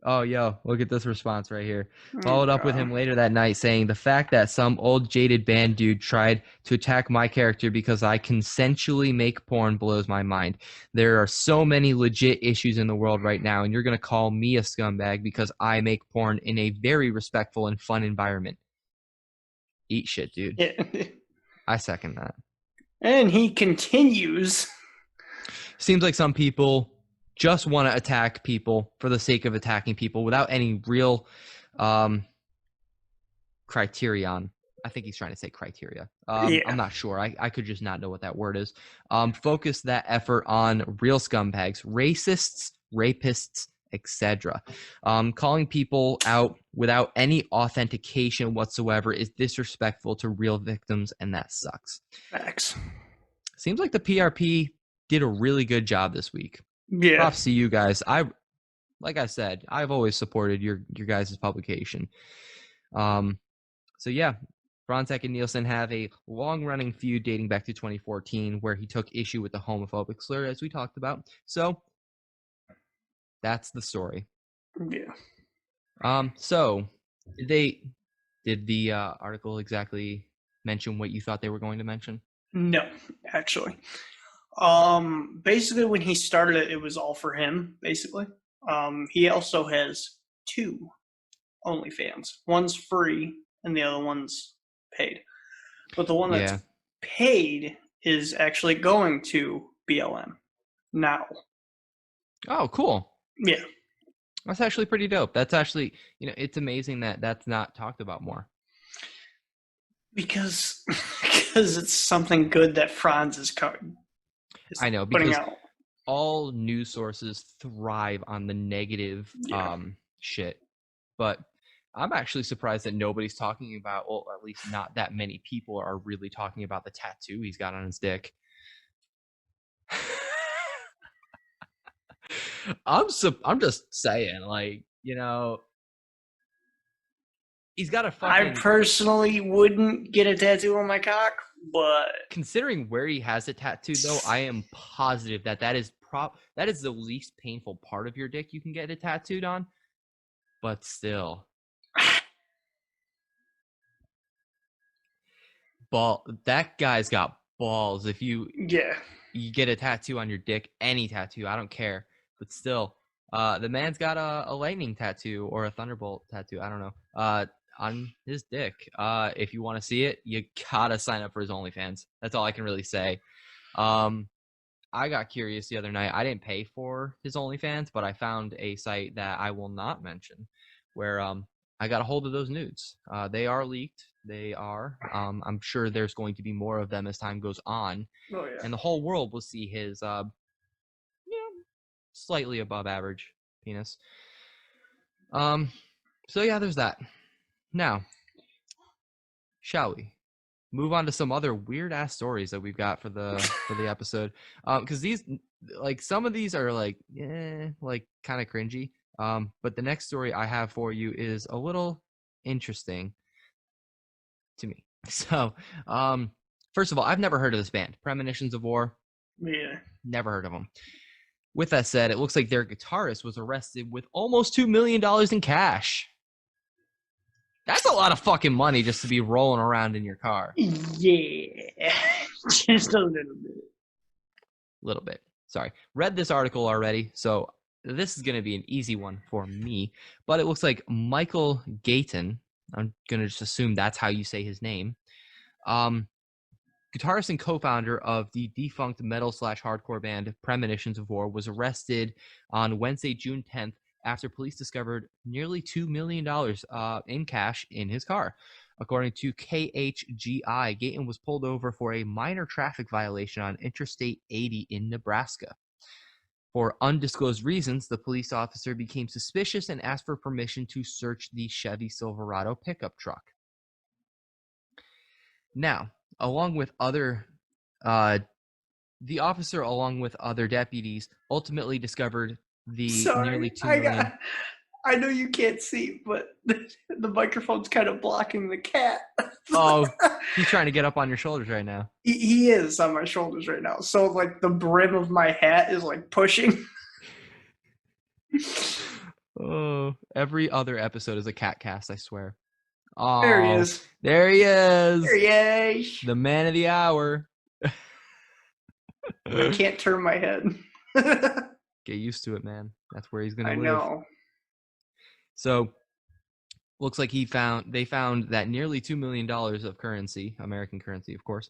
[SPEAKER 1] Oh, yo, look at this response right here.
[SPEAKER 2] Oh,
[SPEAKER 1] Followed up with him later that night saying, the fact that some old jaded band dude tried to attack my character because I consensually make porn blows my mind. There are so many legit issues in the world right now, and you're going to call me a scumbag because I make porn in a very respectful and fun environment. Eat shit, dude.
[SPEAKER 2] Yeah.
[SPEAKER 1] I second that.
[SPEAKER 2] And he continues.
[SPEAKER 1] Seems like some people just want to attack people for the sake of attacking people without any real criterion. I think he's trying to say criteria.
[SPEAKER 2] Yeah.
[SPEAKER 1] I'm not sure. I could just not know what that word is. Focus that effort on real scumbags, racists, rapists, etc. Calling people out without any authentication whatsoever is disrespectful to real victims, and that sucks.
[SPEAKER 2] Facts.
[SPEAKER 1] Seems like the PRP did a really good job this week.
[SPEAKER 2] Yeah.
[SPEAKER 1] Props to you guys. Like I said, I've always supported your guys' publication. So yeah, Fronzak and Neilsen have a long-running feud dating back to 2014 where he took issue with the homophobic slur, as we talked about. So that's the story.
[SPEAKER 2] Yeah.
[SPEAKER 1] So did the article exactly mention what you thought they were going to mention?
[SPEAKER 2] No, actually. Basically when he started it, it was all for him, basically. He also has 2 OnlyFans. One's free and the other one's paid. But the one that's paid is actually going to BLM now.
[SPEAKER 1] Oh, cool.
[SPEAKER 2] Yeah.
[SPEAKER 1] That's actually pretty dope. That's actually, it's amazing that that's not talked about more. Because
[SPEAKER 2] it's something good that Fronz is cutting.
[SPEAKER 1] I know, because all news sources thrive on the negative shit. But I'm actually surprised that nobody's talking about, well, at least not that many people are really talking about the tattoo he's got on his dick. I'm just saying, like, he's got a fucking...
[SPEAKER 2] I personally wouldn't get a tattoo on my cock, but...
[SPEAKER 1] Considering where he has it tattooed, though, I am positive that is the least painful part of your dick you can get it tattooed on. But still... that guy's got balls. If you get a tattoo on your dick, any tattoo, I don't care. But still, the man's got a lightning tattoo or a thunderbolt tattoo, I don't know, on his dick. If you want to see it, you gotta sign up for his OnlyFans. That's all I can really say. I got curious the other night. I didn't pay for his OnlyFans, but I found a site that I will not mention where I got a hold of those nudes. They are leaked. They are. I'm sure there's going to be more of them as time goes on.
[SPEAKER 2] Oh, yeah.
[SPEAKER 1] And the whole world will see his slightly above average penis. So yeah, there's that. Now, shall we move on to some other weird ass stories that we've got for the episode? Because these, like, some of these are like kind of cringy. But the next story I have for you is a little interesting to me. So, first of all, I've never heard of this band, Premonitions of War.
[SPEAKER 2] Yeah.
[SPEAKER 1] Never heard of them. With that said, it looks like their guitarist was arrested with almost $2 million in cash. That's a lot of fucking money just to be rolling around in your car.
[SPEAKER 2] Yeah. Just a little bit.
[SPEAKER 1] Little bit. Sorry. Read this article already, so this is going to be an easy one for me. But it looks like Michael Gayton, I'm going to just assume that's how you say his name, guitarist and co-founder of the defunct metal/hardcore band Premonitions of War, was arrested on Wednesday, June 10th, after police discovered nearly $2 million in cash in his car. According to KHGI, Gayton was pulled over for a minor traffic violation on Interstate 80 in Nebraska. For undisclosed reasons, the police officer became suspicious and asked for permission to search the Chevy Silverado pickup truck. Now, along with other, the officer, along with other deputies, ultimately discovered the nearly $2 million.
[SPEAKER 2] I know you can't see, but the microphone's kind of blocking the cat.
[SPEAKER 1] Oh, he's trying to get up on your shoulders right now.
[SPEAKER 2] He is on my shoulders right now. So, like, the brim of my hat is, like, pushing.
[SPEAKER 1] Oh, every other episode is a cat cast, I swear.
[SPEAKER 2] There he
[SPEAKER 1] Oh,
[SPEAKER 2] is.
[SPEAKER 1] there he is.
[SPEAKER 2] There he is.
[SPEAKER 1] The man of the hour.
[SPEAKER 2] I can't turn my head.
[SPEAKER 1] Get used to it, man. That's where he's gonna
[SPEAKER 2] I
[SPEAKER 1] live.
[SPEAKER 2] know.
[SPEAKER 1] So looks like they found that nearly $2 million of currency, American currency, of course,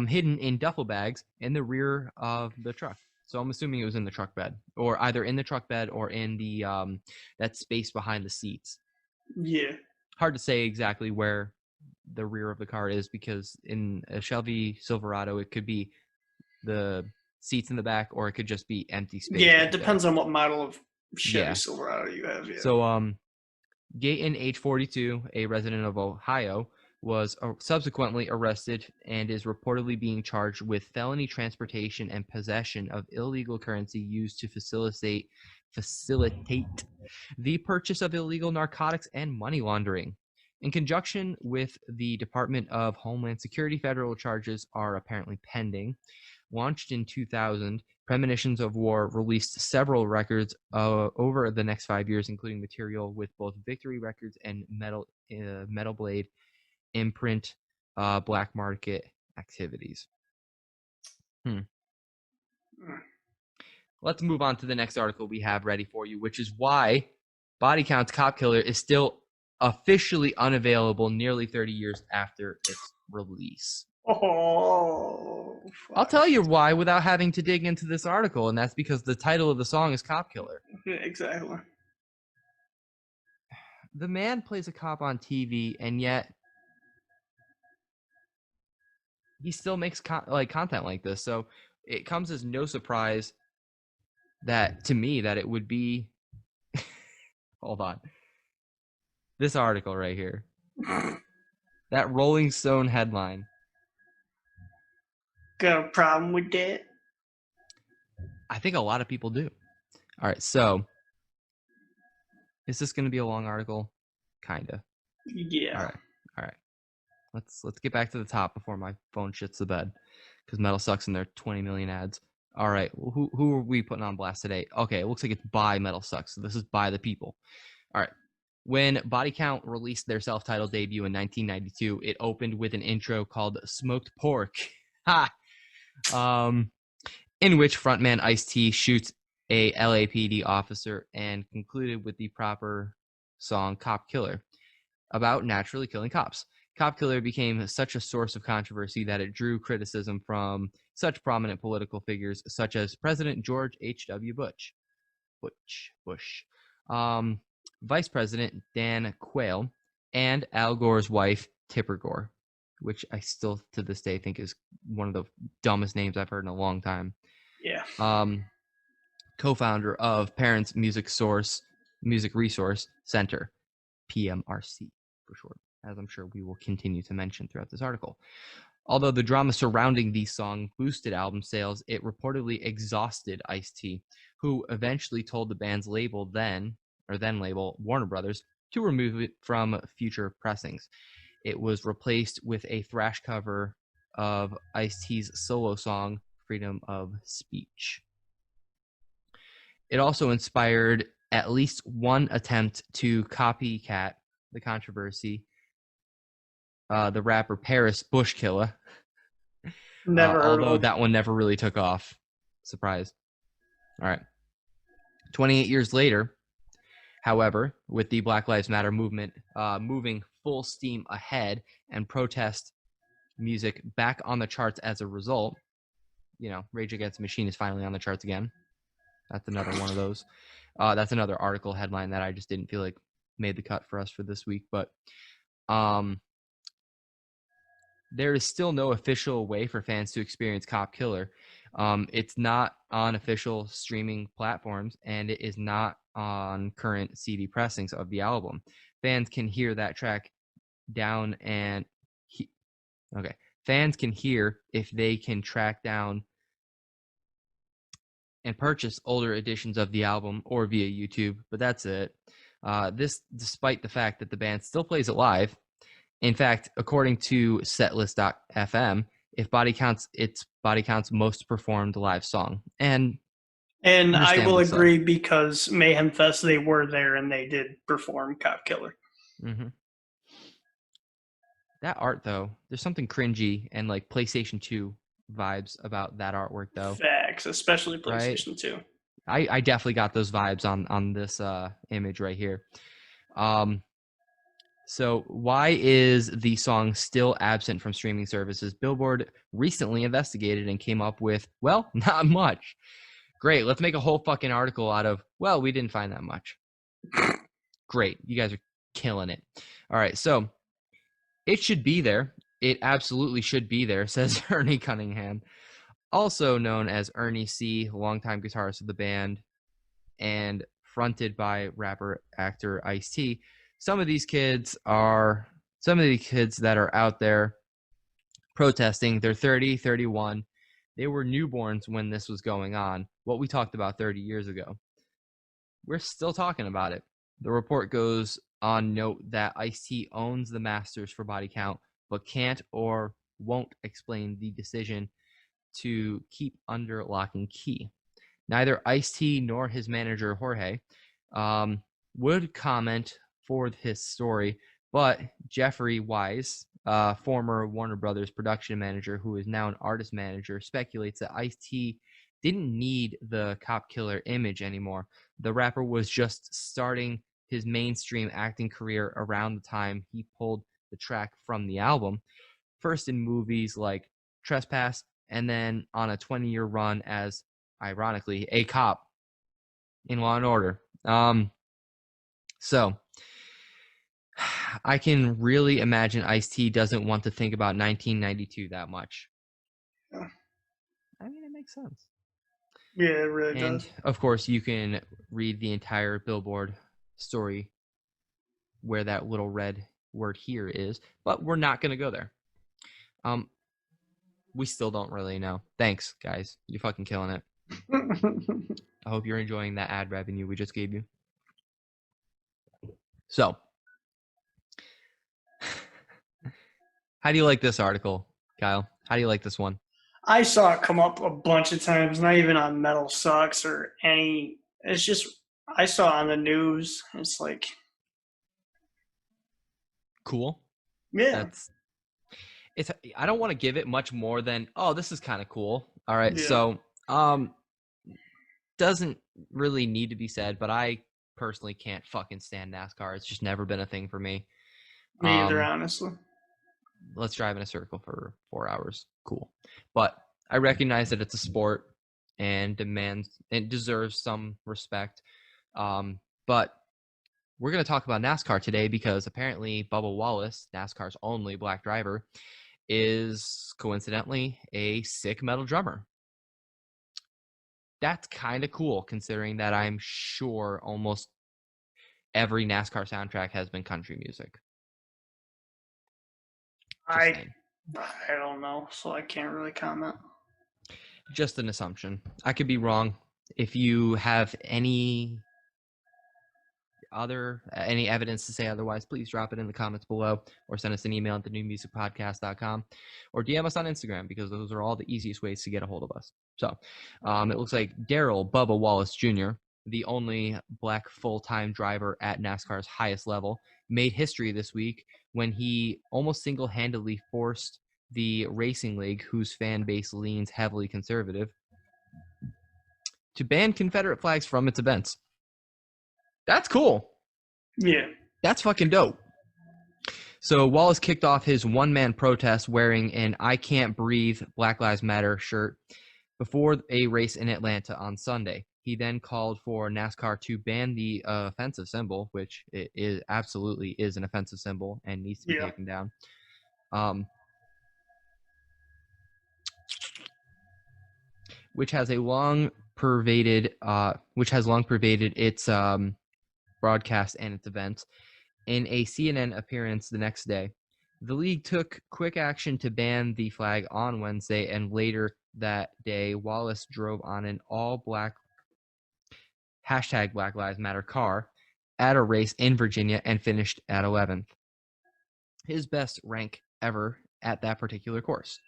[SPEAKER 1] hidden in duffel bags in the rear of the truck. So I'm assuming it was in the truck bed, or either in the truck bed or in the that space behind the seats.
[SPEAKER 2] Yeah.
[SPEAKER 1] Hard to say exactly where the rear of the car is, because in a Chevy Silverado, it could be the seats in the back, or it could just be empty space.
[SPEAKER 2] Yeah, it depends on what model of Chevy
[SPEAKER 1] Yeah.
[SPEAKER 2] Silverado you have. Yeah.
[SPEAKER 1] So, Gayton, age 42, a resident of Ohio, was subsequently arrested and is reportedly being charged with felony transportation and possession of illegal currency used to facilitate the purchase of illegal narcotics and money laundering. In conjunction with the Department of Homeland Security, federal charges are apparently pending. Launched in 2000, Premonitions of War released several records over the next 5 years, including material with both Victory Records and Metal Blade imprint black market activities. Let's move on to the next article we have ready for you, which is why Body Count's Cop Killer is still officially unavailable nearly 30 years after its release.
[SPEAKER 2] Oh, fuck.
[SPEAKER 1] I'll tell you why without having to dig into this article, and that's because the title of the song is Cop Killer.
[SPEAKER 2] Yeah, exactly.
[SPEAKER 1] The man plays a cop on TV, and yet he still makes content like this. So it comes as no surprise to me that it would be hold on. This article right here. That Rolling Stone headline.
[SPEAKER 2] Got a problem with that?
[SPEAKER 1] I think a lot of people do. All right, so is this going to be a long article? Kinda.
[SPEAKER 2] Yeah.
[SPEAKER 1] All right. Let's get back to the top before my phone shits the bed, because Metal Sucks and their 20 million ads. All right, who are we putting on blast today? Okay, it looks like it's by Metal Sucks, so this is by the people. All right. When Body Count released their self-titled debut in 1992, it opened with an intro called "Smoked Pork," in which frontman Ice-T shoots a LAPD officer, and concluded with the proper song "Cop Killer," about naturally killing cops. Cop Killer became such a source of controversy that it drew criticism from such prominent political figures such as President George H.W. Bush, Vice President Dan Quayle, and Al Gore's wife, Tipper Gore, which I still to this day think is one of the dumbest names I've heard in a long time.
[SPEAKER 2] Yeah.
[SPEAKER 1] Co-founder of Parents Music Resource Center, PMRC for short, as I'm sure we will continue to mention throughout this article. Although the drama surrounding the song boosted album sales, it reportedly exhausted Ice-T, who eventually told the band's then label, Warner Brothers, to remove it from future pressings. It was replaced with a thrash cover of Ice-T's solo song, Freedom of Speech. It also inspired at least one attempt to copycat the controversy, the rapper Paris Bushkilla.
[SPEAKER 2] Never heard
[SPEAKER 1] although
[SPEAKER 2] of
[SPEAKER 1] that one never really took off. Surprise. All right. 28 years later, however, with the Black Lives Matter movement moving full steam ahead and protest music back on the charts as a result, Rage Against the Machine is finally on the charts again. That's another one of those. That's another article headline that I just didn't feel like made the cut for us for this week. But there is still no official way for fans to experience Cop Killer. It's not on official streaming platforms, and it is not on current CD pressings of the album. Fans can hear that track down and fans can hear if they can track down and purchase older editions of the album or via YouTube, but that's it. This despite the fact that the band still plays it live. In fact, according to setlist.fm, it's Body Count's most performed live song. And
[SPEAKER 2] And I will
[SPEAKER 1] Understandably so.
[SPEAKER 2] agree because Mayhem Fest, they were there and they did perform Cop Killer.
[SPEAKER 1] Mm-hmm. That art, though, there's something cringy and like PlayStation 2 vibes about that artwork, though.
[SPEAKER 2] Facts, especially
[SPEAKER 1] Right?
[SPEAKER 2] PlayStation 2.
[SPEAKER 1] I definitely got those vibes on this image right here. So why is the song still absent from streaming services? Billboard recently investigated and came up with, well, not much. Great, let's make a whole fucking article out of, well, we didn't find that much. Great, you guys are killing it. All right, so it should be there. It absolutely should be there, says Ernie Cunningham, also known as Ernie C., longtime guitarist of the band and fronted by rapper actor Ice-T. Some of the kids that are out there protesting, they're 30, 31. They were newborns when this was going on, what we talked about 30 years ago. We're still talking about it. The report goes on note that Ice-T owns the masters for body count, but can't or won't explain the decision to keep under lock and key. Neither Ice-T nor his manager, Jorge, would comment for his story, but Jeffrey Wise, former Warner Brothers production manager who is now an artist manager, speculates that Ice-T didn't need the cop killer image anymore. The rapper was just starting his mainstream acting career around the time he pulled the track from the album, first in movies like Trespass, and then on a 20-year run as, ironically, a cop in Law and Order. So I can really imagine Ice-T doesn't want to think about 1992 that much.
[SPEAKER 2] Yeah.
[SPEAKER 1] I mean, it makes sense.
[SPEAKER 2] Yeah, it really does.
[SPEAKER 1] And of course, you can read the entire Billboard story where that little red word here is, but we're not going to go there. We still don't really know. Thanks, guys. You're fucking killing it. I hope you're enjoying that ad revenue we just gave you. So, how do you like this article, Kyle? How do you like this one?
[SPEAKER 2] I saw it come up a bunch of times, not even on Metal Sucks or any. It's just, I saw it on the news. It's like,
[SPEAKER 1] Cool.
[SPEAKER 2] yeah.
[SPEAKER 1] I don't want to give it much more than, oh, this is kind of cool. All right.
[SPEAKER 2] Yeah.
[SPEAKER 1] So, doesn't really need to be said, but I personally can't fucking stand NASCAR. It's just never been a thing for me.
[SPEAKER 2] Me either, honestly.
[SPEAKER 1] Let's drive in a circle for 4 hours. Cool. But I recognize that it's a sport and deserves some respect. But we're going to talk about NASCAR today because apparently Bubba Wallace, NASCAR's only black driver, is coincidentally a sick metal drummer. That's kind of cool considering that I'm sure almost every NASCAR soundtrack has been country music.
[SPEAKER 2] I don't know, so I can't really comment.
[SPEAKER 1] Just an assumption. I could be wrong. If you have any evidence to say otherwise, please drop it in the comments below or send us an email at NUMUSICPodcast.com or DM us on Instagram because those are all the easiest ways to get a hold of us. So it looks like Daryl Bubba Wallace Jr., the only black full-time driver at NASCAR's highest level, made history this week when he almost single-handedly forced the racing league, whose fan base leans heavily conservative, to ban Confederate flags from its events. That's cool.
[SPEAKER 2] Yeah.
[SPEAKER 1] That's fucking dope. So Wallace kicked off his one-man protest wearing an I Can't Breathe Black Lives Matter shirt before a race in Atlanta on Sunday. He then called for NASCAR to ban the offensive symbol, which it absolutely is an offensive symbol and needs to be taken down. Which has long pervaded its broadcast and its events. In a CNN appearance the next day, the league took quick action to ban the flag on Wednesday, and later that day, Wallace drove on an all-black #Black Lives Matter car at a race in Virginia and finished at 11th. His best rank ever at that particular course.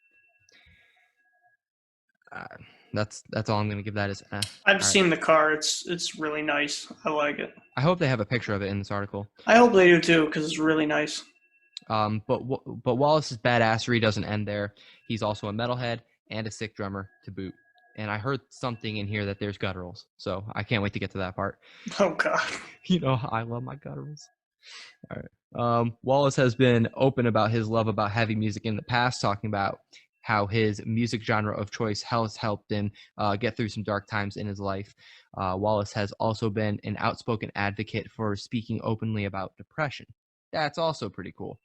[SPEAKER 1] That's all I'm gonna give that is.
[SPEAKER 2] I've seen the car. It's really nice. I like it.
[SPEAKER 1] I hope they have a picture of it in this article.
[SPEAKER 2] I hope they do too, because it's really nice.
[SPEAKER 1] But Wallace's badassery doesn't end there. He's also a metalhead and a sick drummer to boot. And I heard something in here that there's gutturals, so I can't wait to get to that part.
[SPEAKER 2] Oh God.
[SPEAKER 1] You know, I love my gutturals. All right. Wallace has been open about his love about heavy music in the past, talking about how his music genre of choice has helped him get through some dark times in his life. Wallace has also been an outspoken advocate for speaking openly about depression. That's also pretty cool.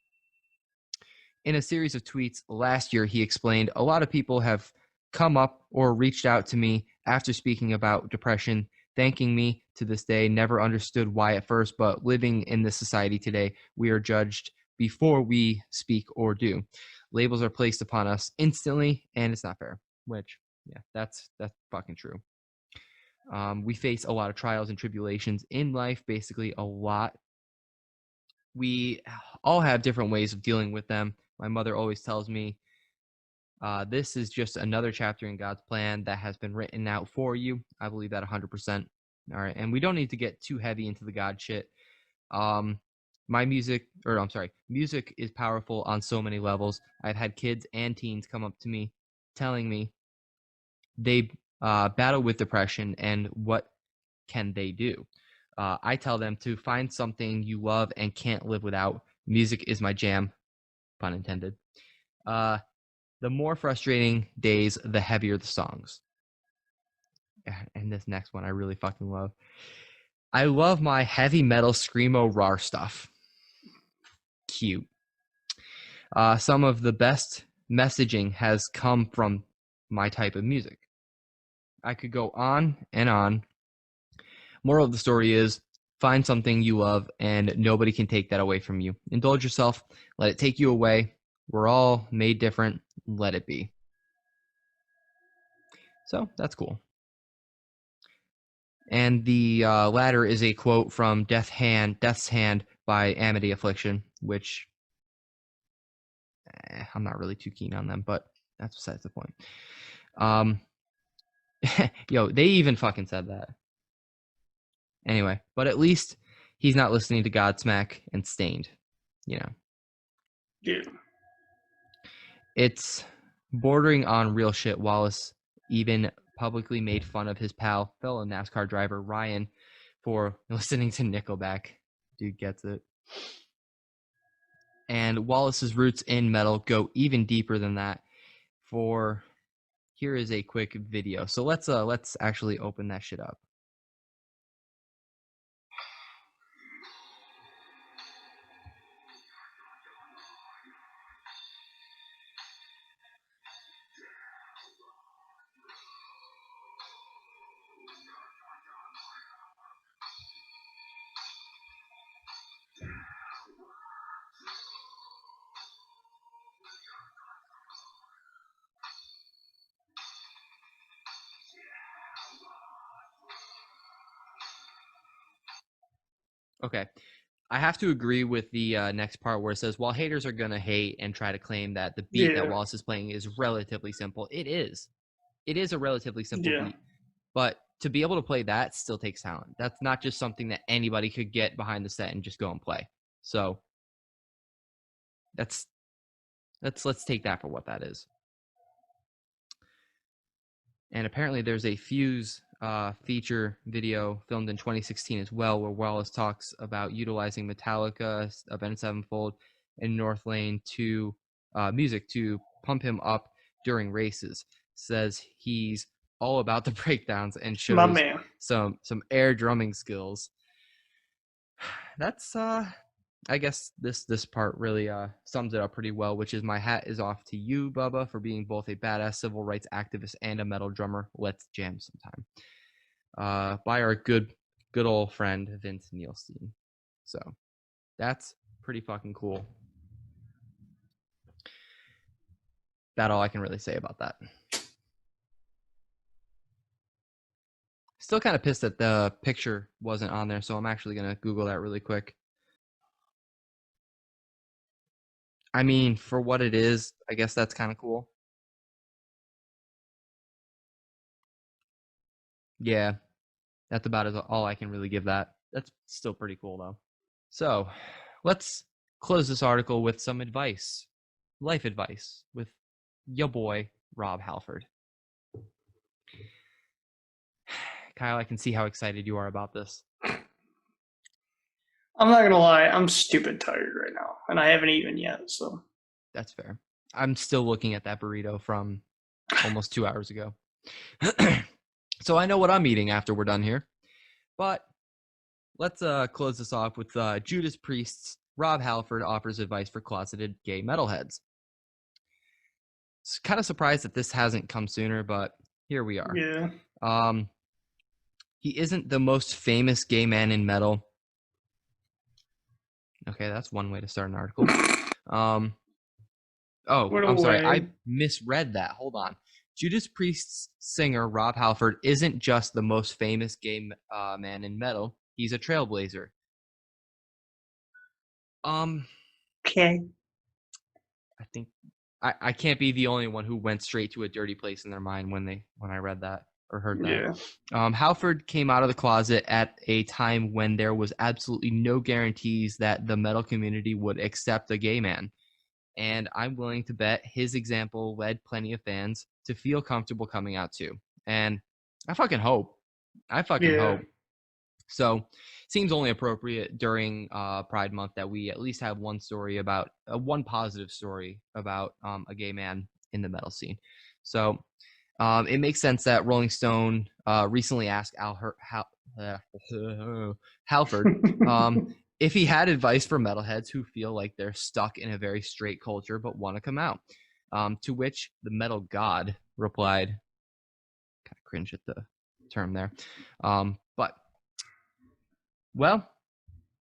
[SPEAKER 1] In a series of tweets last year, he explained, "A lot of people have come up or reached out to me after speaking about depression, thanking me. To this day, never understood why at first, but living in this society today, we are judged before we speak or do. Labels are placed upon us instantly, and it's not fair." Which, yeah, that's fucking true. We face a lot of trials and tribulations in life, basically a lot. We all have different ways of dealing with them. My mother always tells me, this is just another chapter in God's plan that has been written out for you. I believe that 100%. All right. And we don't need to get too heavy into the God shit. Music is powerful on so many levels. I've had kids and teens come up to me telling me they battle with depression and what can they do. I tell them to find something you love and can't live without. Music is my jam, pun intended. The more frustrating days, the heavier the songs. And this next one I really fucking love. I love my heavy metal screamo rar stuff. Cute. Some of the best messaging has come from my type of music. I could go on and on. Moral of the story is, find something you love and nobody can take that away from you. Indulge yourself. Let it take you away. We're all made different. Let it be. So that's cool. And the latter is a quote from Death's Hand by Amity Affliction, which I'm not really too keen on them, but that's besides the point. Yo, they even fucking said that. Anyway, but at least he's not listening to Godsmack and Stained, you know.
[SPEAKER 2] Yeah.
[SPEAKER 1] It's bordering on real shit. Wallace even publicly made fun of his fellow NASCAR driver Ryan for listening to Nickelback. Dude gets it. And Wallace's roots in metal go even deeper than that. Here is a quick video. So let's actually open that shit up. Okay. I have to agree with the next part where it says, while haters are going to hate and try to claim that the beat that Wallace is playing is relatively simple, it is. It is a relatively simple beat. But to be able to play that still takes talent. That's not just something that anybody could get behind the set and just go and play. So let's take that for what that is. And apparently there's a Fuse feature video filmed in 2016 as well, where Wallace talks about utilizing Metallica, Avenged Sevenfold, and North Lane to music to pump him up during races. Says he's all about the breakdowns and shows some air drumming skills. That's I guess this part really sums it up pretty well, which is, my hat is off to you, Bubba, for being both a badass civil rights activist and a metal drummer. Let's jam sometime. By our good old friend Vince Neilsen. So that's pretty fucking cool. That's all I can really say about that. Still kind of pissed that the picture wasn't on there, so I'm actually going to Google that really quick. I mean, for what it is, I guess that's kind of cool. Yeah, that's about all I can really give that. That's still pretty cool, though. So, let's close this article with some advice, life advice, with your boy, Rob Halford. Kyle, I can see how excited you are about this.
[SPEAKER 2] I'm not gonna lie, I'm stupid tired right now, and I haven't eaten yet, so.
[SPEAKER 1] That's fair. I'm still looking at that burrito from almost 2 hours ago. So I know what I'm eating after we're done here. But let's close this off with Judas Priest's Rob Halford offers advice for closeted gay metalheads. It's kind of surprised that this hasn't come sooner, but here we are.
[SPEAKER 2] Yeah.
[SPEAKER 1] He isn't the most famous gay man in metal. Okay, that's one way to start an article. I'm sorry. I misread that. Hold on. Judas Priest's singer, Rob Halford, isn't just the most famous gay man in metal. He's a trailblazer.
[SPEAKER 2] Okay.
[SPEAKER 1] I think I can't be the only one who went straight to a dirty place in their mind when I read that or heard that.
[SPEAKER 2] Yeah.
[SPEAKER 1] Halford came out of the closet at a time when there was absolutely no guarantees that the metal community would accept a gay man. And I'm willing to bet his example led plenty of fans to feel comfortable coming out too. And I fucking hope. Hope. So, seems only appropriate during Pride Month that we at least have one positive story about a gay man in the metal scene. So, it makes sense that Rolling Stone recently asked Halford if he had advice for metalheads who feel like they're stuck in a very straight culture but want to come out. To which the metal god replied, kind of cringe at the term there, but, well,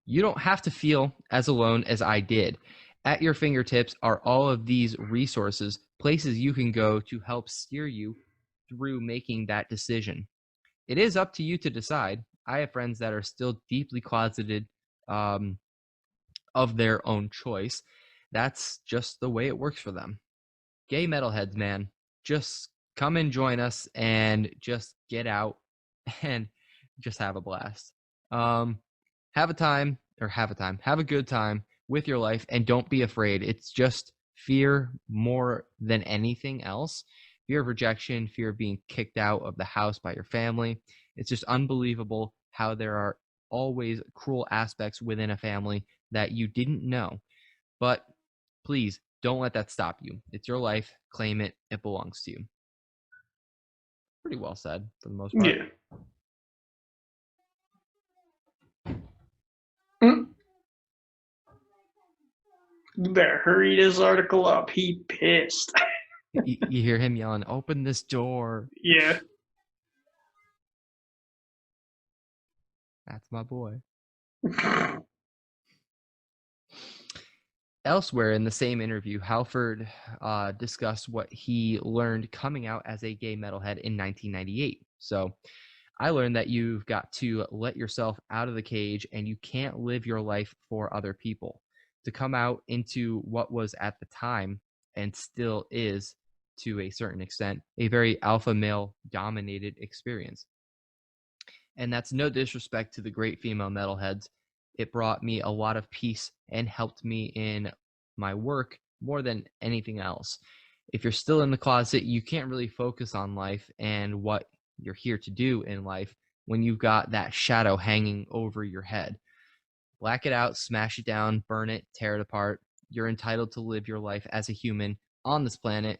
[SPEAKER 1] you don't have to feel as alone as I did. At your fingertips are all of these resources, places you can go to help steer you through making that decision. It is up to you to decide. I have friends that are still deeply closeted of their own choice. That's just the way it works for them. Gay metalheads, man, just come and join us and just get out and just have a blast. Have a good time with your life, and don't be afraid. It's just fear more than anything else. Fear of rejection, fear of being kicked out of the house by your family. It's just unbelievable how there are always cruel aspects within a family that you didn't know. But please, don't let that stop you. It's your life. Claim it. It belongs to you. Pretty well said for the most part.
[SPEAKER 2] Yeah. You better hurry this article up. He pissed.
[SPEAKER 1] You hear him yelling, "Open this door."
[SPEAKER 2] Yeah.
[SPEAKER 1] That's my boy. Elsewhere in the same interview, Halford discussed what he learned coming out as a gay metalhead in 1998. So, I learned that you've got to let yourself out of the cage and you can't live your life for other people. To come out into what was at the time, and still is to a certain extent, a very alpha male dominated experience. And that's no disrespect to the great female metalheads. It brought me a lot of peace and helped me in my work more than anything else. If you're still in the closet, you can't really focus on life and what you're here to do in life when you've got that shadow hanging over your head. Black it out, smash it down, burn it, tear it apart. You're entitled to live your life as a human on this planet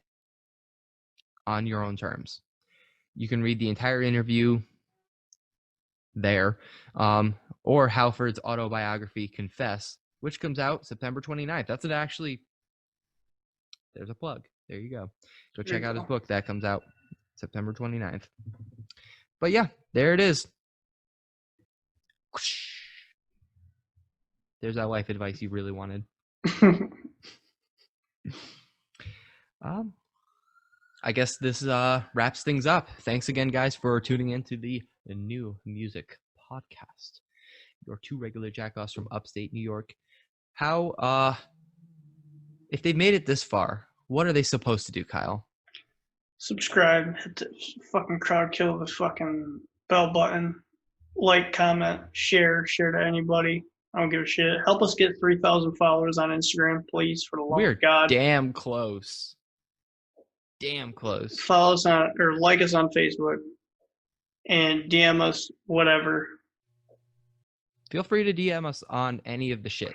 [SPEAKER 1] on your own terms. You can read the entire interview there, or Halford's autobiography, Confess, which comes out September 29th. That's there's a plug. There you go. Go check out his book. That comes out September 29th. But yeah, there it is. There's that life advice you really wanted. I guess this wraps things up. Thanks again, guys, for tuning into the New Music Podcast. Your two regular jackoffs from upstate New York. How, if they've made it this far, what are they supposed to do, Kyle?
[SPEAKER 2] Subscribe. Hit the fucking crowd kill the fucking bell button, like, comment, share to anybody. I don't give a shit. Help us get 3,000 followers on Instagram, please, for the love
[SPEAKER 1] We're
[SPEAKER 2] of God.
[SPEAKER 1] damn close. Damn close.
[SPEAKER 2] Follow us on, or like us on Facebook, and DM us whatever.
[SPEAKER 1] Feel free to DM us on any of the shit.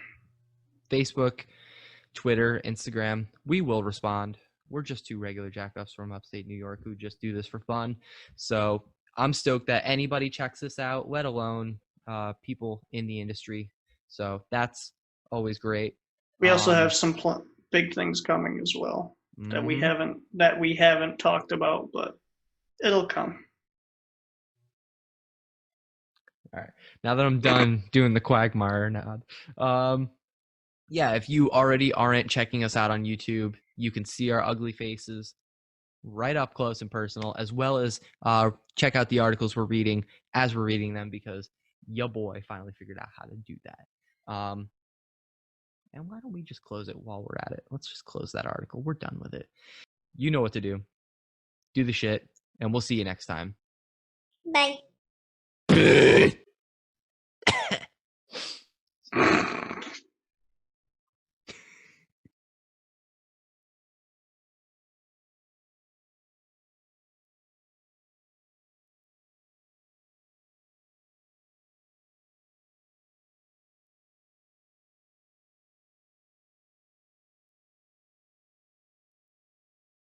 [SPEAKER 1] Facebook, Twitter, Instagram. We will respond. We're just two regular jackups from upstate New York who just do this for fun. So I'm stoked that anybody checks this out, let alone people in the industry. So that's always great.
[SPEAKER 2] We also have some big things coming as well that we haven't talked about, but it'll come.
[SPEAKER 1] All right. Now that I'm done doing the quagmire nod, yeah, if you already aren't checking us out on YouTube, you can see our ugly faces right up close and personal, as well as check out the articles we're reading as we're reading them, because your boy finally figured out how to do that. And why don't we just close it while we're at it? Let's just close that article. We're done with it. You know what to do. Do the shit, and we'll see you next time.
[SPEAKER 3] Bye.